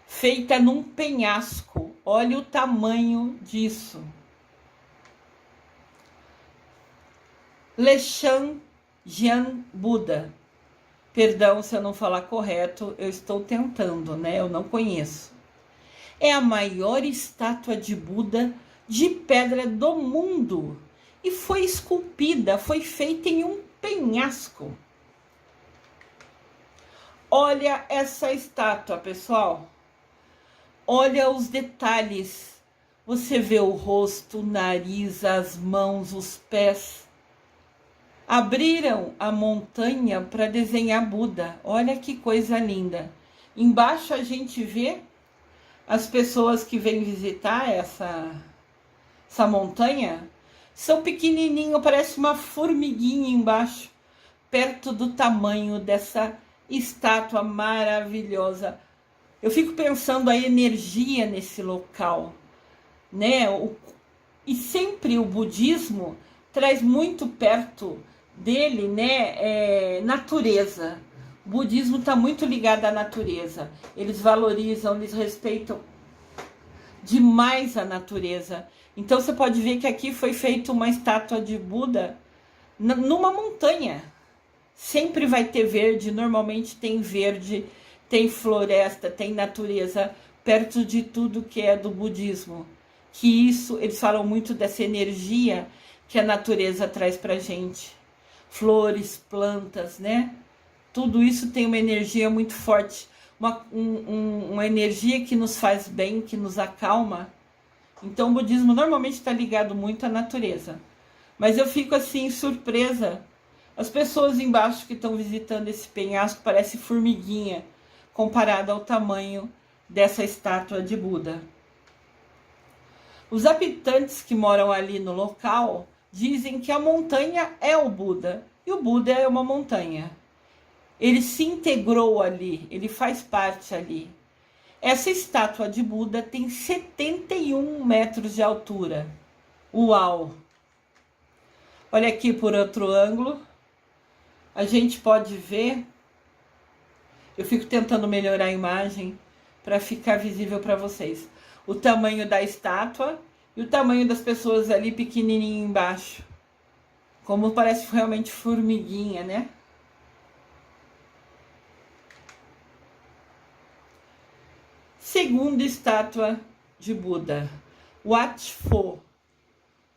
feita num penhasco. Olha o tamanho disso. Leshan Jian Buda. Perdão se eu não falar correto, eu estou tentando, né? Eu não conheço. É a maior estátua de Buda de pedra do mundo. E foi esculpida, foi feita em um penhasco. Olha essa estátua, pessoal. Olha os detalhes. Você vê o rosto, o nariz, as mãos, os pés. Abriram a montanha para desenhar Buda. Olha que coisa linda. Embaixo a gente vê as pessoas que vêm visitar essa montanha. São pequenininho, parece uma formiguinha embaixo, perto do tamanho dessa estátua maravilhosa. Eu fico pensando a energia nesse local, né? E sempre o budismo traz muito perto dele, né, natureza. O budismo está muito ligado à natureza. Eles valorizam, eles respeitam demais a natureza. Então você pode ver que aqui foi feita uma estátua de Buda numa montanha. Sempre vai ter verde, normalmente tem verde, tem floresta, tem natureza perto de tudo que é do budismo. Que isso, eles falam muito dessa energia que a natureza traz pra gente. Flores, plantas, né? Tudo isso tem uma energia muito forte. uma energia que nos faz bem, que nos acalma. Então o budismo normalmente está ligado muito à natureza. Mas eu fico assim, surpresa. As pessoas embaixo que estão visitando esse penhasco parecem formiguinha, comparado ao tamanho dessa estátua de Buda. Os habitantes que moram ali no local dizem que a montanha é o Buda, e o Buda é uma montanha. Ele se integrou ali, ele faz parte ali. Essa estátua de Buda tem 71 metros de altura. Uau! Olha aqui por outro ângulo. A gente pode ver. Eu fico tentando melhorar a imagem para ficar visível para vocês. O tamanho da estátua e o tamanho das pessoas ali pequenininho embaixo. Como parece realmente formiguinha, né? Segunda estátua de Buda, Wat Pho,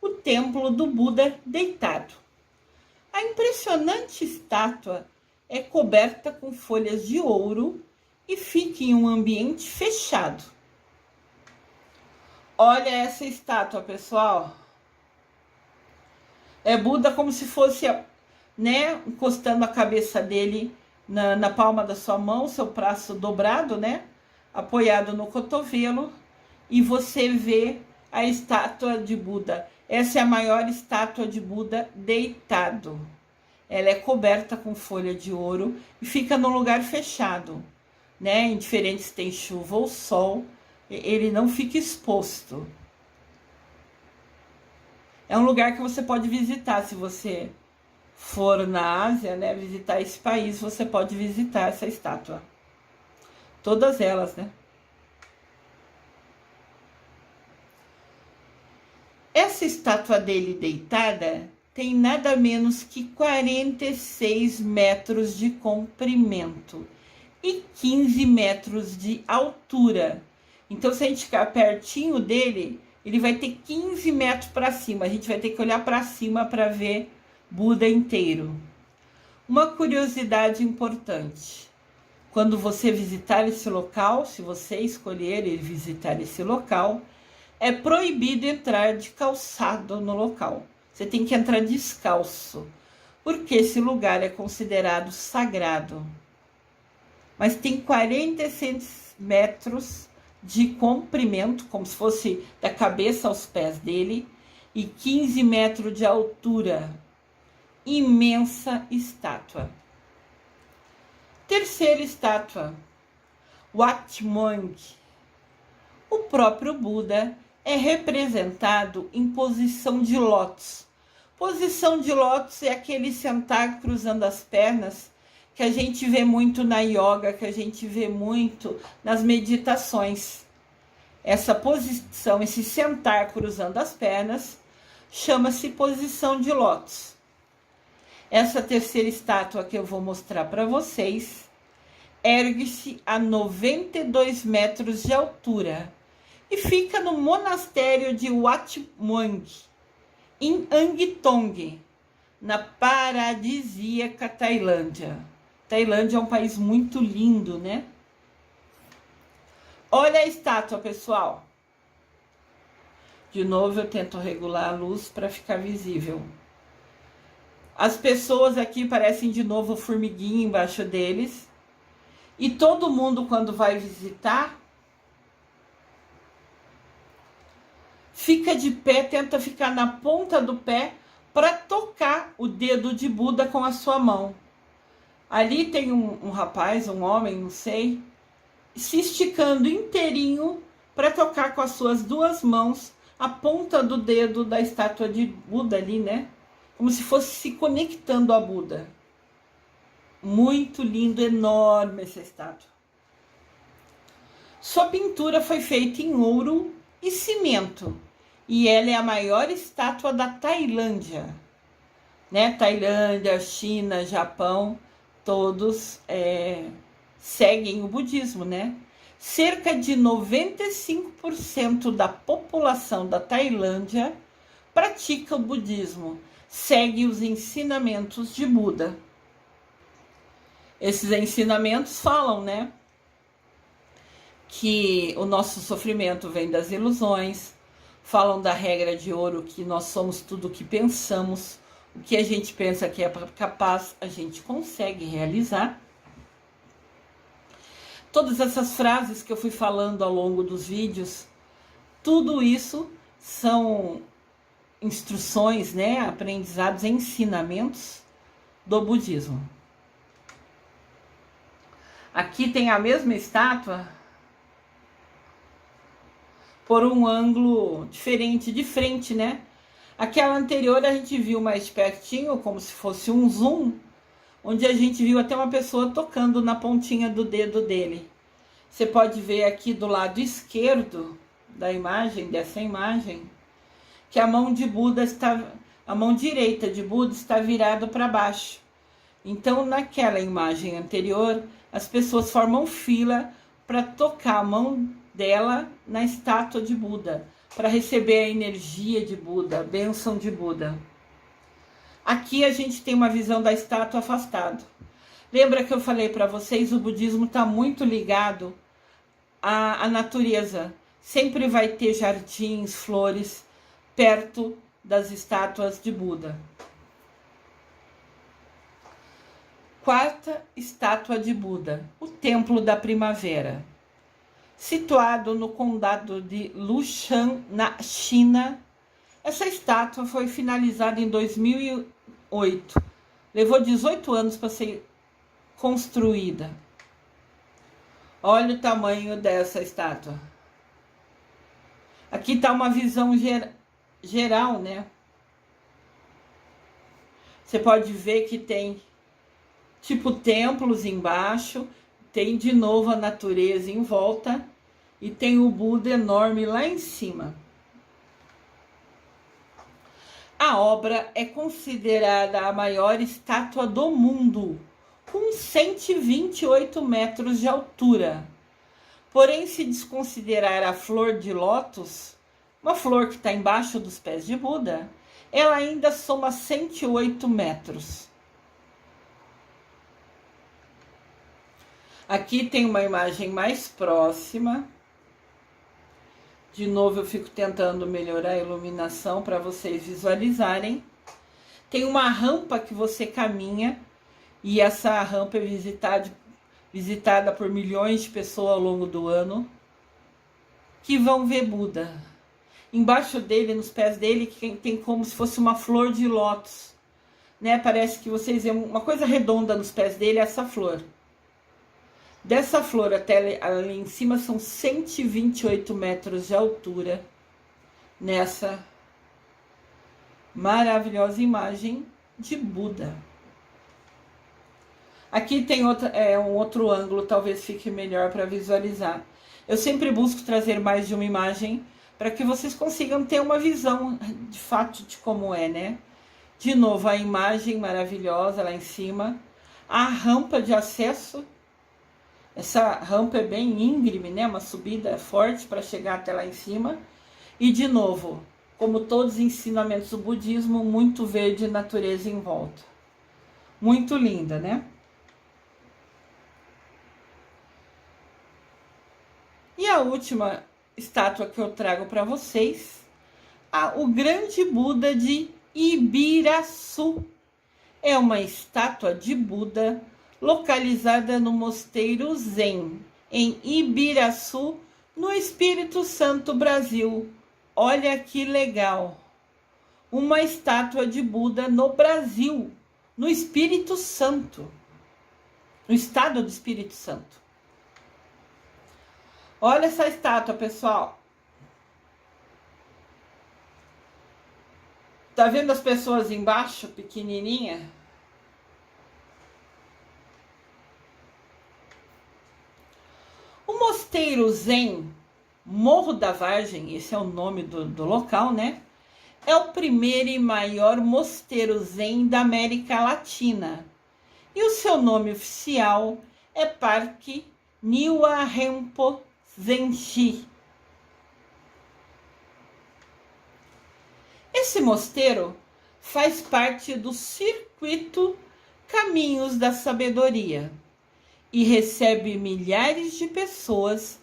o templo do Buda deitado. A impressionante estátua é coberta com folhas de ouro e fica em um ambiente fechado. Olha essa estátua, pessoal. É Buda como se fosse, né, encostando a cabeça dele na palma da sua mão, seu braço dobrado, né, apoiado no cotovelo, e você vê a estátua de Buda. Essa é a maior estátua de Buda deitado. Ela é coberta com folha de ouro e fica num lugar fechado, né? Indiferente se tem chuva ou sol, ele não fica exposto. É um lugar que você pode visitar. Se você for na Ásia, né, visitar esse país, você pode visitar essa estátua. Todas elas, né? Essa estátua dele deitada tem nada menos que 46 metros de comprimento e 15 metros de altura. Então, se a gente ficar pertinho dele, ele vai ter 15 metros para cima. A gente vai ter que olhar para cima para ver Buda inteiro. Uma curiosidade importante. Quando você visitar esse local, se você escolher ir visitar esse local, é proibido entrar de calçado no local. Você tem que entrar descalço, porque esse lugar é considerado sagrado. Mas tem 46 metros de comprimento, como se fosse da cabeça aos pés dele, e 15 metros de altura. Imensa estátua. Terceira estátua, Wat Mong. O próprio Buda é representado em posição de lótus. Posição de lótus é aquele sentar cruzando as pernas que a gente vê muito na yoga, que a gente vê muito nas meditações. Essa posição, esse sentar cruzando as pernas, chama-se posição de lótus. Essa terceira estátua que eu vou mostrar para vocês ergue-se a 92 metros de altura e fica no monastério de Wat Mong, em Angtong, na paradisíaca Tailândia. Tailândia é um país muito lindo, né? Olha a estátua, pessoal. De novo eu tento regular a luz para ficar visível. As pessoas aqui parecem de novo formiguinha embaixo deles. E todo mundo, quando vai visitar, fica de pé, tenta ficar na ponta do pé para tocar o dedo de Buda com a sua mão. Ali tem um rapaz, um homem, não sei, se esticando inteirinho para tocar com as suas duas mãos a ponta do dedo da estátua de Buda ali, né? Como se fosse se conectando a Buda. Muito lindo, enorme essa estátua. Sua pintura foi feita em ouro e cimento. E ela é a maior estátua da Tailândia. Né? Tailândia, China, Japão, todos seguem o budismo, né? Cerca de 95% da população da Tailândia pratica o budismo, segue os ensinamentos de Buda. Esses ensinamentos falam, né? que o nosso sofrimento vem das ilusões, falam da regra de ouro, que nós somos tudo o que pensamos, o que a gente pensa que é capaz, a gente consegue realizar. Todas essas frases que eu fui falando ao longo dos vídeos, tudo isso são instruções, né, aprendizados, ensinamentos do budismo. Aqui tem a mesma estátua por um ângulo diferente, de frente, né? Aquela anterior a gente viu mais pertinho, como se fosse um zoom, onde a gente viu até uma pessoa tocando na pontinha do dedo dele. Você pode ver aqui do lado esquerdo da imagem, dessa imagem, que a mão de Buda está, a mão direita de Buda está virada para baixo. Então, naquela imagem anterior, as pessoas formam fila para tocar a mão dela na estátua de Buda, para receber a energia de Buda, a bênção de Buda. Aqui a gente tem uma visão da estátua afastado. Lembra que eu falei para vocês, o budismo está muito ligado à natureza. Sempre vai ter jardins, flores, perto das estátuas de Buda. Quarta estátua de Buda, o Templo da Primavera. Situado no condado de Lushan, na China. Essa estátua foi finalizada em 2008. Levou 18 anos para ser construída. Olha o tamanho dessa estátua. Aqui está uma visão geral, né? Você pode ver que tem tipo templos embaixo, tem de novo a natureza em volta e tem o Buda enorme lá em cima. A obra é considerada a maior estátua do mundo, com 128 metros de altura. Porém, se desconsiderar a flor de lótus, uma flor que está embaixo dos pés de Buda, ela ainda soma 108 metros. Aqui tem uma imagem mais próxima. De novo, eu fico tentando melhorar a iluminação para vocês visualizarem. Tem uma rampa que você caminha e essa rampa é visitada por milhões de pessoas ao longo do ano que vão ver Buda. Embaixo dele, nos pés dele, tem como se fosse uma flor de lótus, né? Parece que vocês veem uma coisa redonda nos pés dele, essa flor. Dessa flor até ali em cima são 128 metros de altura, nessa maravilhosa imagem de Buda. Aqui tem um outro ângulo, talvez fique melhor para visualizar. Eu sempre busco trazer mais de uma imagem para que vocês consigam ter uma visão de fato de como é, né? De novo, a imagem maravilhosa lá em cima, a rampa de acesso. Essa rampa é bem íngreme, né? Uma subida forte para chegar até lá em cima. E de novo, como todos os ensinamentos do budismo, muito verde natureza em volta. Muito linda, né? E a última estátua que eu trago para vocês, o grande Buda de Ibiraçu. É uma estátua de Buda localizada no Mosteiro Zen, em Ibiraçu, no Espírito Santo, Brasil. Olha que legal! Uma estátua de Buda no Brasil, no Espírito Santo, no estado do Espírito Santo. Olha essa estátua, pessoal. Tá vendo as pessoas embaixo, pequenininha? O Mosteiro Zen, Morro da Vargem, esse é o nome do local, né? É o primeiro e maior mosteiro Zen da América Latina. E o seu nome oficial é Parque Niwa Rempo Zenshi. Esse mosteiro faz parte do circuito Caminhos da Sabedoria e recebe milhares de pessoas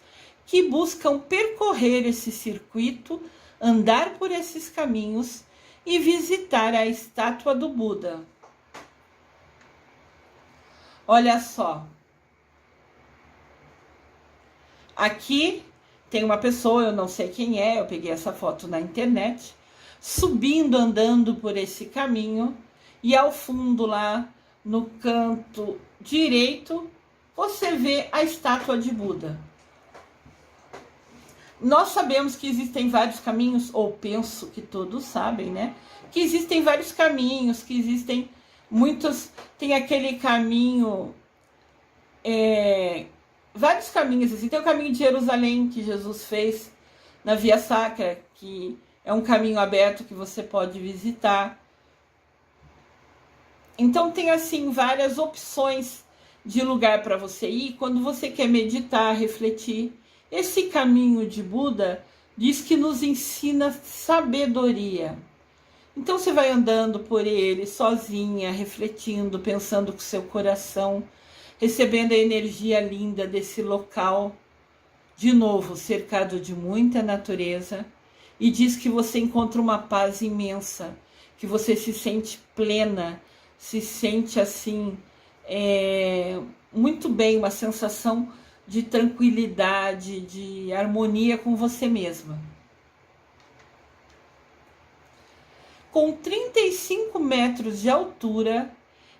que buscam percorrer esse circuito, andar por esses caminhos e visitar a estátua do Buda. Olha só. Aqui tem uma pessoa, eu não sei quem é, eu peguei essa foto na internet, subindo, andando por esse caminho, e ao fundo lá no canto direito, você vê a estátua de Buda. Nós sabemos que existem vários caminhos, ou penso que todos sabem, né? Que existem vários caminhos, que existem muitos, tem aquele caminho, vários caminhos, assim, tem o caminho de Jerusalém que Jesus fez na Via Sacra, que é um caminho aberto que você pode visitar. Então tem assim várias opções de lugar para você ir quando você quer meditar, refletir. Esse caminho de Buda diz que nos ensina sabedoria. Então você vai andando por ele sozinha, refletindo, pensando com seu coração, recebendo a energia linda desse local, de novo cercado de muita natureza, e diz que você encontra uma paz imensa, que você se sente plena, se sente assim, muito bem, uma sensação de tranquilidade, de harmonia com você mesma. Com 35 metros de altura,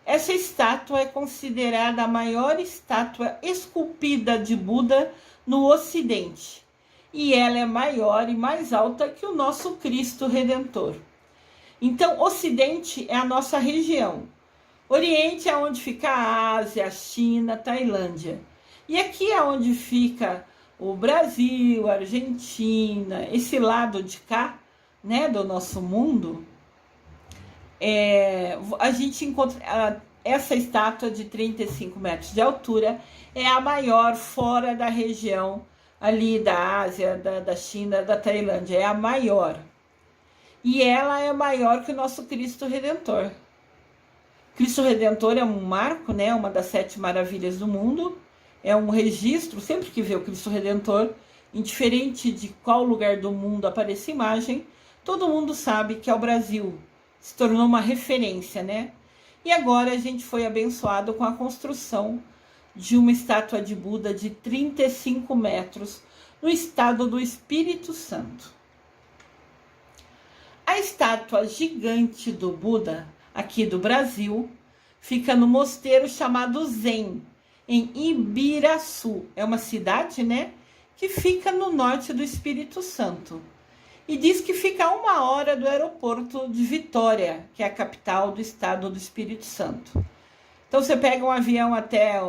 essa estátua é considerada a maior estátua esculpida de Buda no Ocidente. E ela é maior e mais alta que o nosso Cristo Redentor. Então, Ocidente é a nossa região. Oriente é onde fica a Ásia, a China, a Tailândia. E aqui é onde fica o Brasil, a Argentina, esse lado de cá, né, do nosso mundo. A gente encontra essa estátua de 35 metros de altura, é a maior fora da região ali da Ásia, da China, da Tailândia, é a maior. E ela é maior que o nosso Cristo Redentor. Cristo Redentor é um marco, né, uma das 7 maravilhas do mundo, é um registro, sempre que vê o Cristo Redentor, indiferente de qual lugar do mundo aparece imagem, todo mundo sabe que é o Brasil. Se tornou uma referência, né? E agora a gente foi abençoado com a construção de uma estátua de Buda de 35 metros no estado do Espírito Santo. A estátua gigante do Buda, aqui do Brasil, fica no mosteiro chamado Zen, em Ibiraçu. É uma cidade, né, que fica no norte do Espírito Santo. E diz que fica a 1 hora do aeroporto de Vitória, que é a capital do estado do Espírito Santo. Então você pega um avião até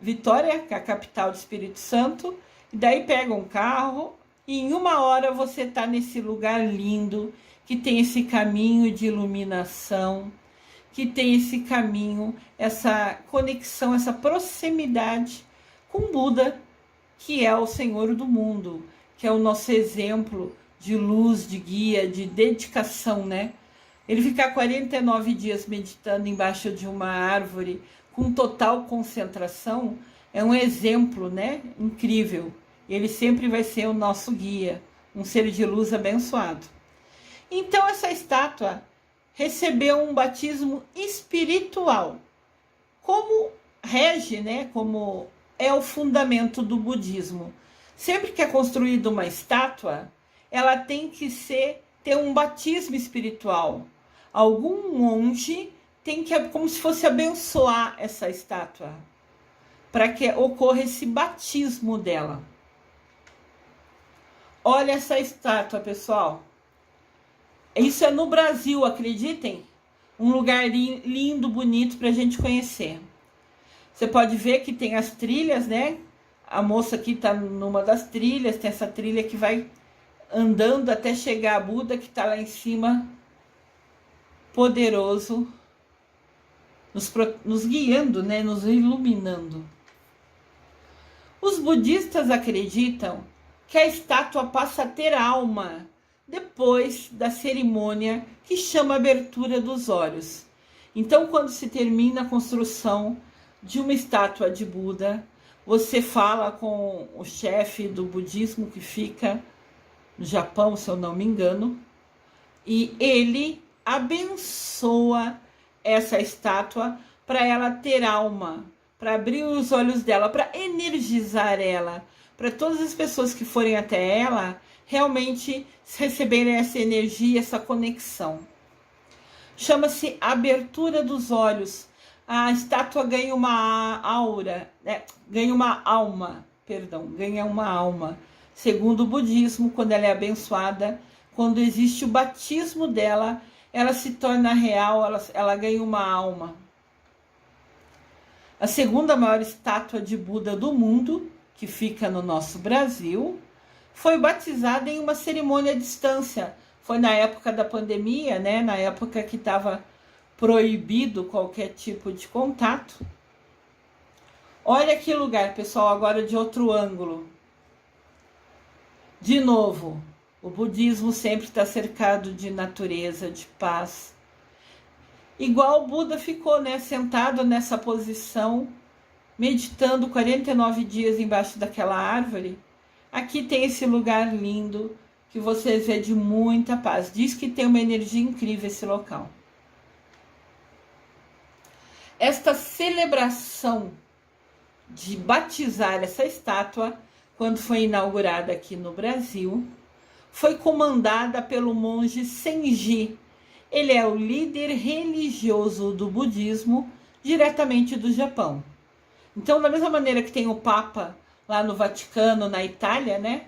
Vitória, que é a capital do Espírito Santo, e daí pega um carro e em 1 hora você está nesse lugar lindo, que tem esse caminho de iluminação, que tem esse caminho, essa conexão, essa proximidade com Buda, que é o Senhor do mundo, que é o nosso exemplo de luz, de guia, de dedicação, né? Ele ficar 49 dias meditando embaixo de uma árvore com total concentração é um exemplo, né? Incrível. Ele sempre vai ser o nosso guia, um ser de luz abençoado. Então essa estátua recebeu um batismo espiritual, como rege, né? Como é o fundamento do budismo. Sempre que é construída uma estátua, ela tem que ter um batismo espiritual. Algum monge tem que, como se fosse abençoar essa estátua, para que ocorra esse batismo dela. Olha essa estátua, pessoal. Isso é no Brasil, acreditem? Um lugar lindo, bonito para a gente conhecer. Você pode ver que tem as trilhas, né? A moça aqui está numa das trilhas, tem essa trilha que vai andando até chegar a Buda, que está lá em cima, poderoso, nos guiando, né? Nos iluminando. Os budistas acreditam que a estátua passa a ter alma depois da cerimônia que chama abertura dos olhos. Então, quando se termina a construção de uma estátua de Buda, Você fala com o chefe do budismo que fica no Japão, se eu não me engano, e ele abençoa essa estátua para ela ter alma, para abrir os olhos dela, para energizar ela, para todas as pessoas que forem até ela realmente receberem essa energia, essa conexão. Chama-se abertura dos olhos. A estátua ganha uma aura, ganha uma alma. Segundo o budismo, quando ela é abençoada, quando existe o batismo dela, ela se torna real, ela ganha uma alma. A segunda maior estátua de Buda do mundo, que fica no nosso Brasil, foi batizada em uma cerimônia à distância. Foi na época da pandemia, né? Na época que estava proibido qualquer tipo de contato. Olha que lugar, pessoal, agora de outro ângulo. De novo, o budismo sempre está cercado de natureza, de paz. Igual o Buda ficou, né, sentado nessa posição, meditando 49 dias embaixo daquela árvore. Aqui tem esse lugar lindo que você vê de muita paz. Diz que tem uma energia incrível esse local. Esta celebração de batizar essa estátua, quando foi inaugurada aqui no Brasil, foi comandada pelo monge Senji. Ele é o líder religioso do budismo, diretamente do Japão. Então, da mesma maneira que tem o Papa lá no Vaticano, na Itália, né?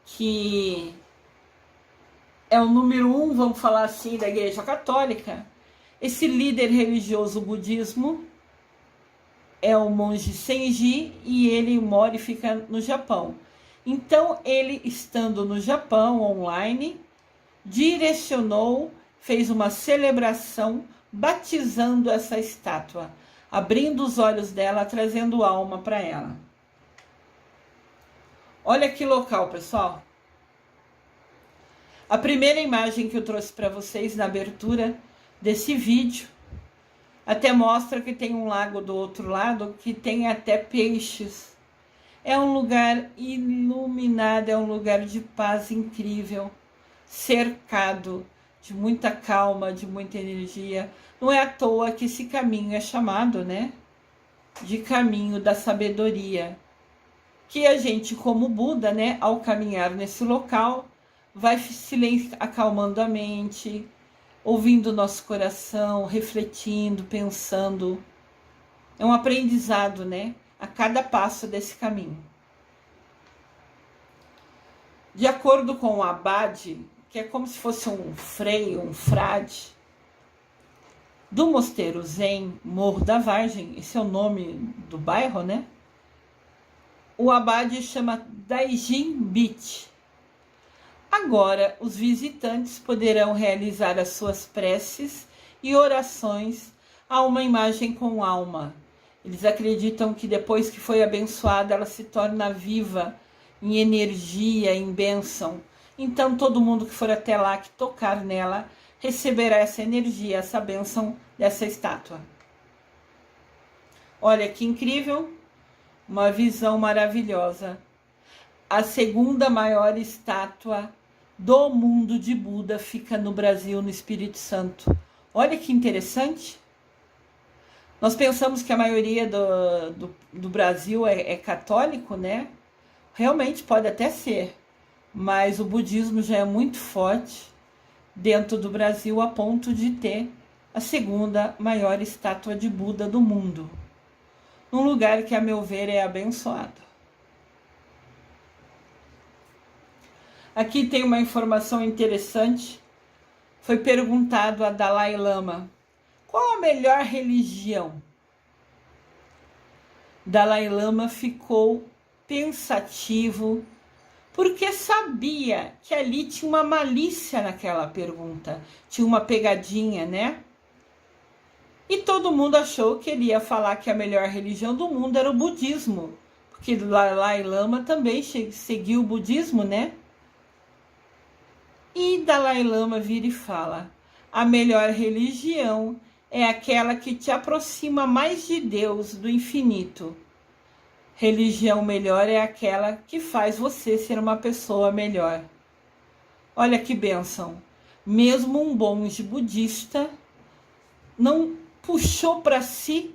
Que é o número 1, vamos falar assim, da Igreja Católica. Esse líder religioso budismo é o monge Senji e ele mora e fica no Japão. Então, ele estando no Japão, online, direcionou, fez uma celebração batizando essa estátua, abrindo os olhos dela, trazendo alma para ela. Olha que local, pessoal. A primeira imagem que eu trouxe para vocês na abertura desse vídeo até mostra que tem um lago do outro lado, que tem até peixes. É um lugar iluminado, é um lugar de paz incrível, cercado de muita calma, de muita energia. Não é à toa que esse caminho é chamado, né, de caminho da sabedoria. Que a gente, como Buda, né, ao caminhar nesse local, vai acalmando a mente, ouvindo o nosso coração, refletindo, pensando. É um aprendizado, né, a cada passo desse caminho. De acordo com o Abade, que é como se fosse um frei, um frade, do Mosteiro Zen Morro da Vargem, esse é o nome do bairro, né? O Abade chama Daijin Beach. Agora, os visitantes poderão realizar as suas preces e orações a uma imagem com alma. Eles acreditam que depois que foi abençoada, ela se torna viva, em energia, em bênção. Então, todo mundo que for até lá, que tocar nela, receberá essa energia, essa bênção dessa estátua. Olha que incrível! Uma visão maravilhosa. A segunda maior estátua do mundo de Buda fica no Brasil, no Espírito Santo. Olha que interessante. Nós pensamos que a maioria do Brasil é católico, né? Realmente pode até ser, mas o budismo já é muito forte dentro do Brasil a ponto de ter a segunda maior estátua de Buda do mundo. Num lugar que, a meu ver, é abençoado. Aqui tem uma informação interessante. Foi perguntado a Dalai Lama: qual a melhor religião? Dalai Lama ficou pensativo, porque sabia que ali tinha uma malícia naquela pergunta, tinha uma pegadinha, né? E todo mundo achou que ele ia falar que a melhor religião do mundo era o budismo, porque Dalai Lama também seguiu o budismo, né? E Dalai Lama vira e fala: a melhor religião é aquela que te aproxima mais de Deus, do infinito. Religião melhor é aquela que faz você ser uma pessoa melhor. Olha que bênção. Mesmo um monge budista não puxou para si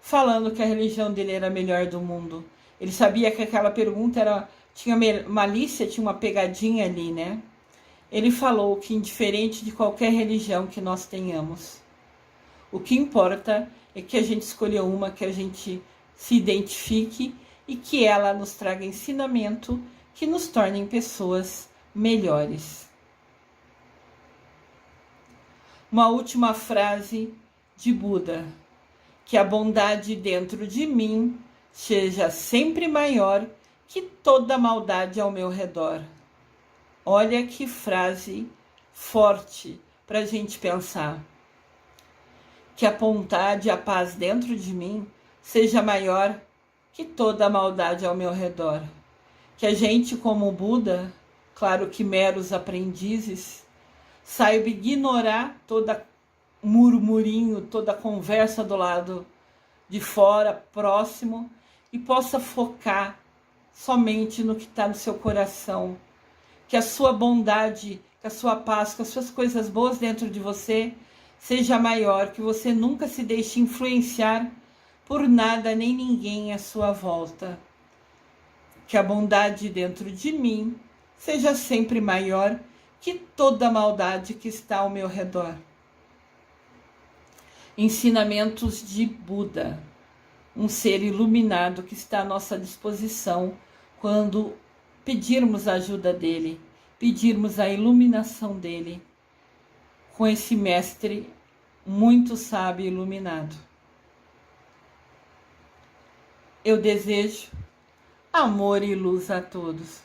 falando que a religião dele era a melhor do mundo. Ele sabia que aquela pergunta tinha malícia, tinha uma pegadinha ali, né? Ele falou que indiferente de qualquer religião que nós tenhamos, o que importa é que a gente escolha uma que a gente se identifique e que ela nos traga ensinamento que nos tornem pessoas melhores. Uma última frase de Buda: que a bondade dentro de mim seja sempre maior que toda maldade ao meu redor. Olha que frase forte para a gente pensar. Que a bondade e a paz dentro de mim seja maior que toda a maldade ao meu redor. Que a gente, como Buda, claro que meros aprendizes, saiba ignorar toda murmurinho, toda conversa do lado de fora, próximo, e possa focar somente no que está no seu coração. Que a sua bondade, que a sua paz, que as suas coisas boas dentro de você seja maior, que você nunca se deixe influenciar por nada nem ninguém à sua volta. Que a bondade dentro de mim seja sempre maior que toda a maldade que está ao meu redor. Ensinamentos de Buda, um ser iluminado que está à nossa disposição quando pedirmos a ajuda dele, pedirmos a iluminação dele, com esse mestre muito sábio e iluminado. Eu desejo amor e luz a todos.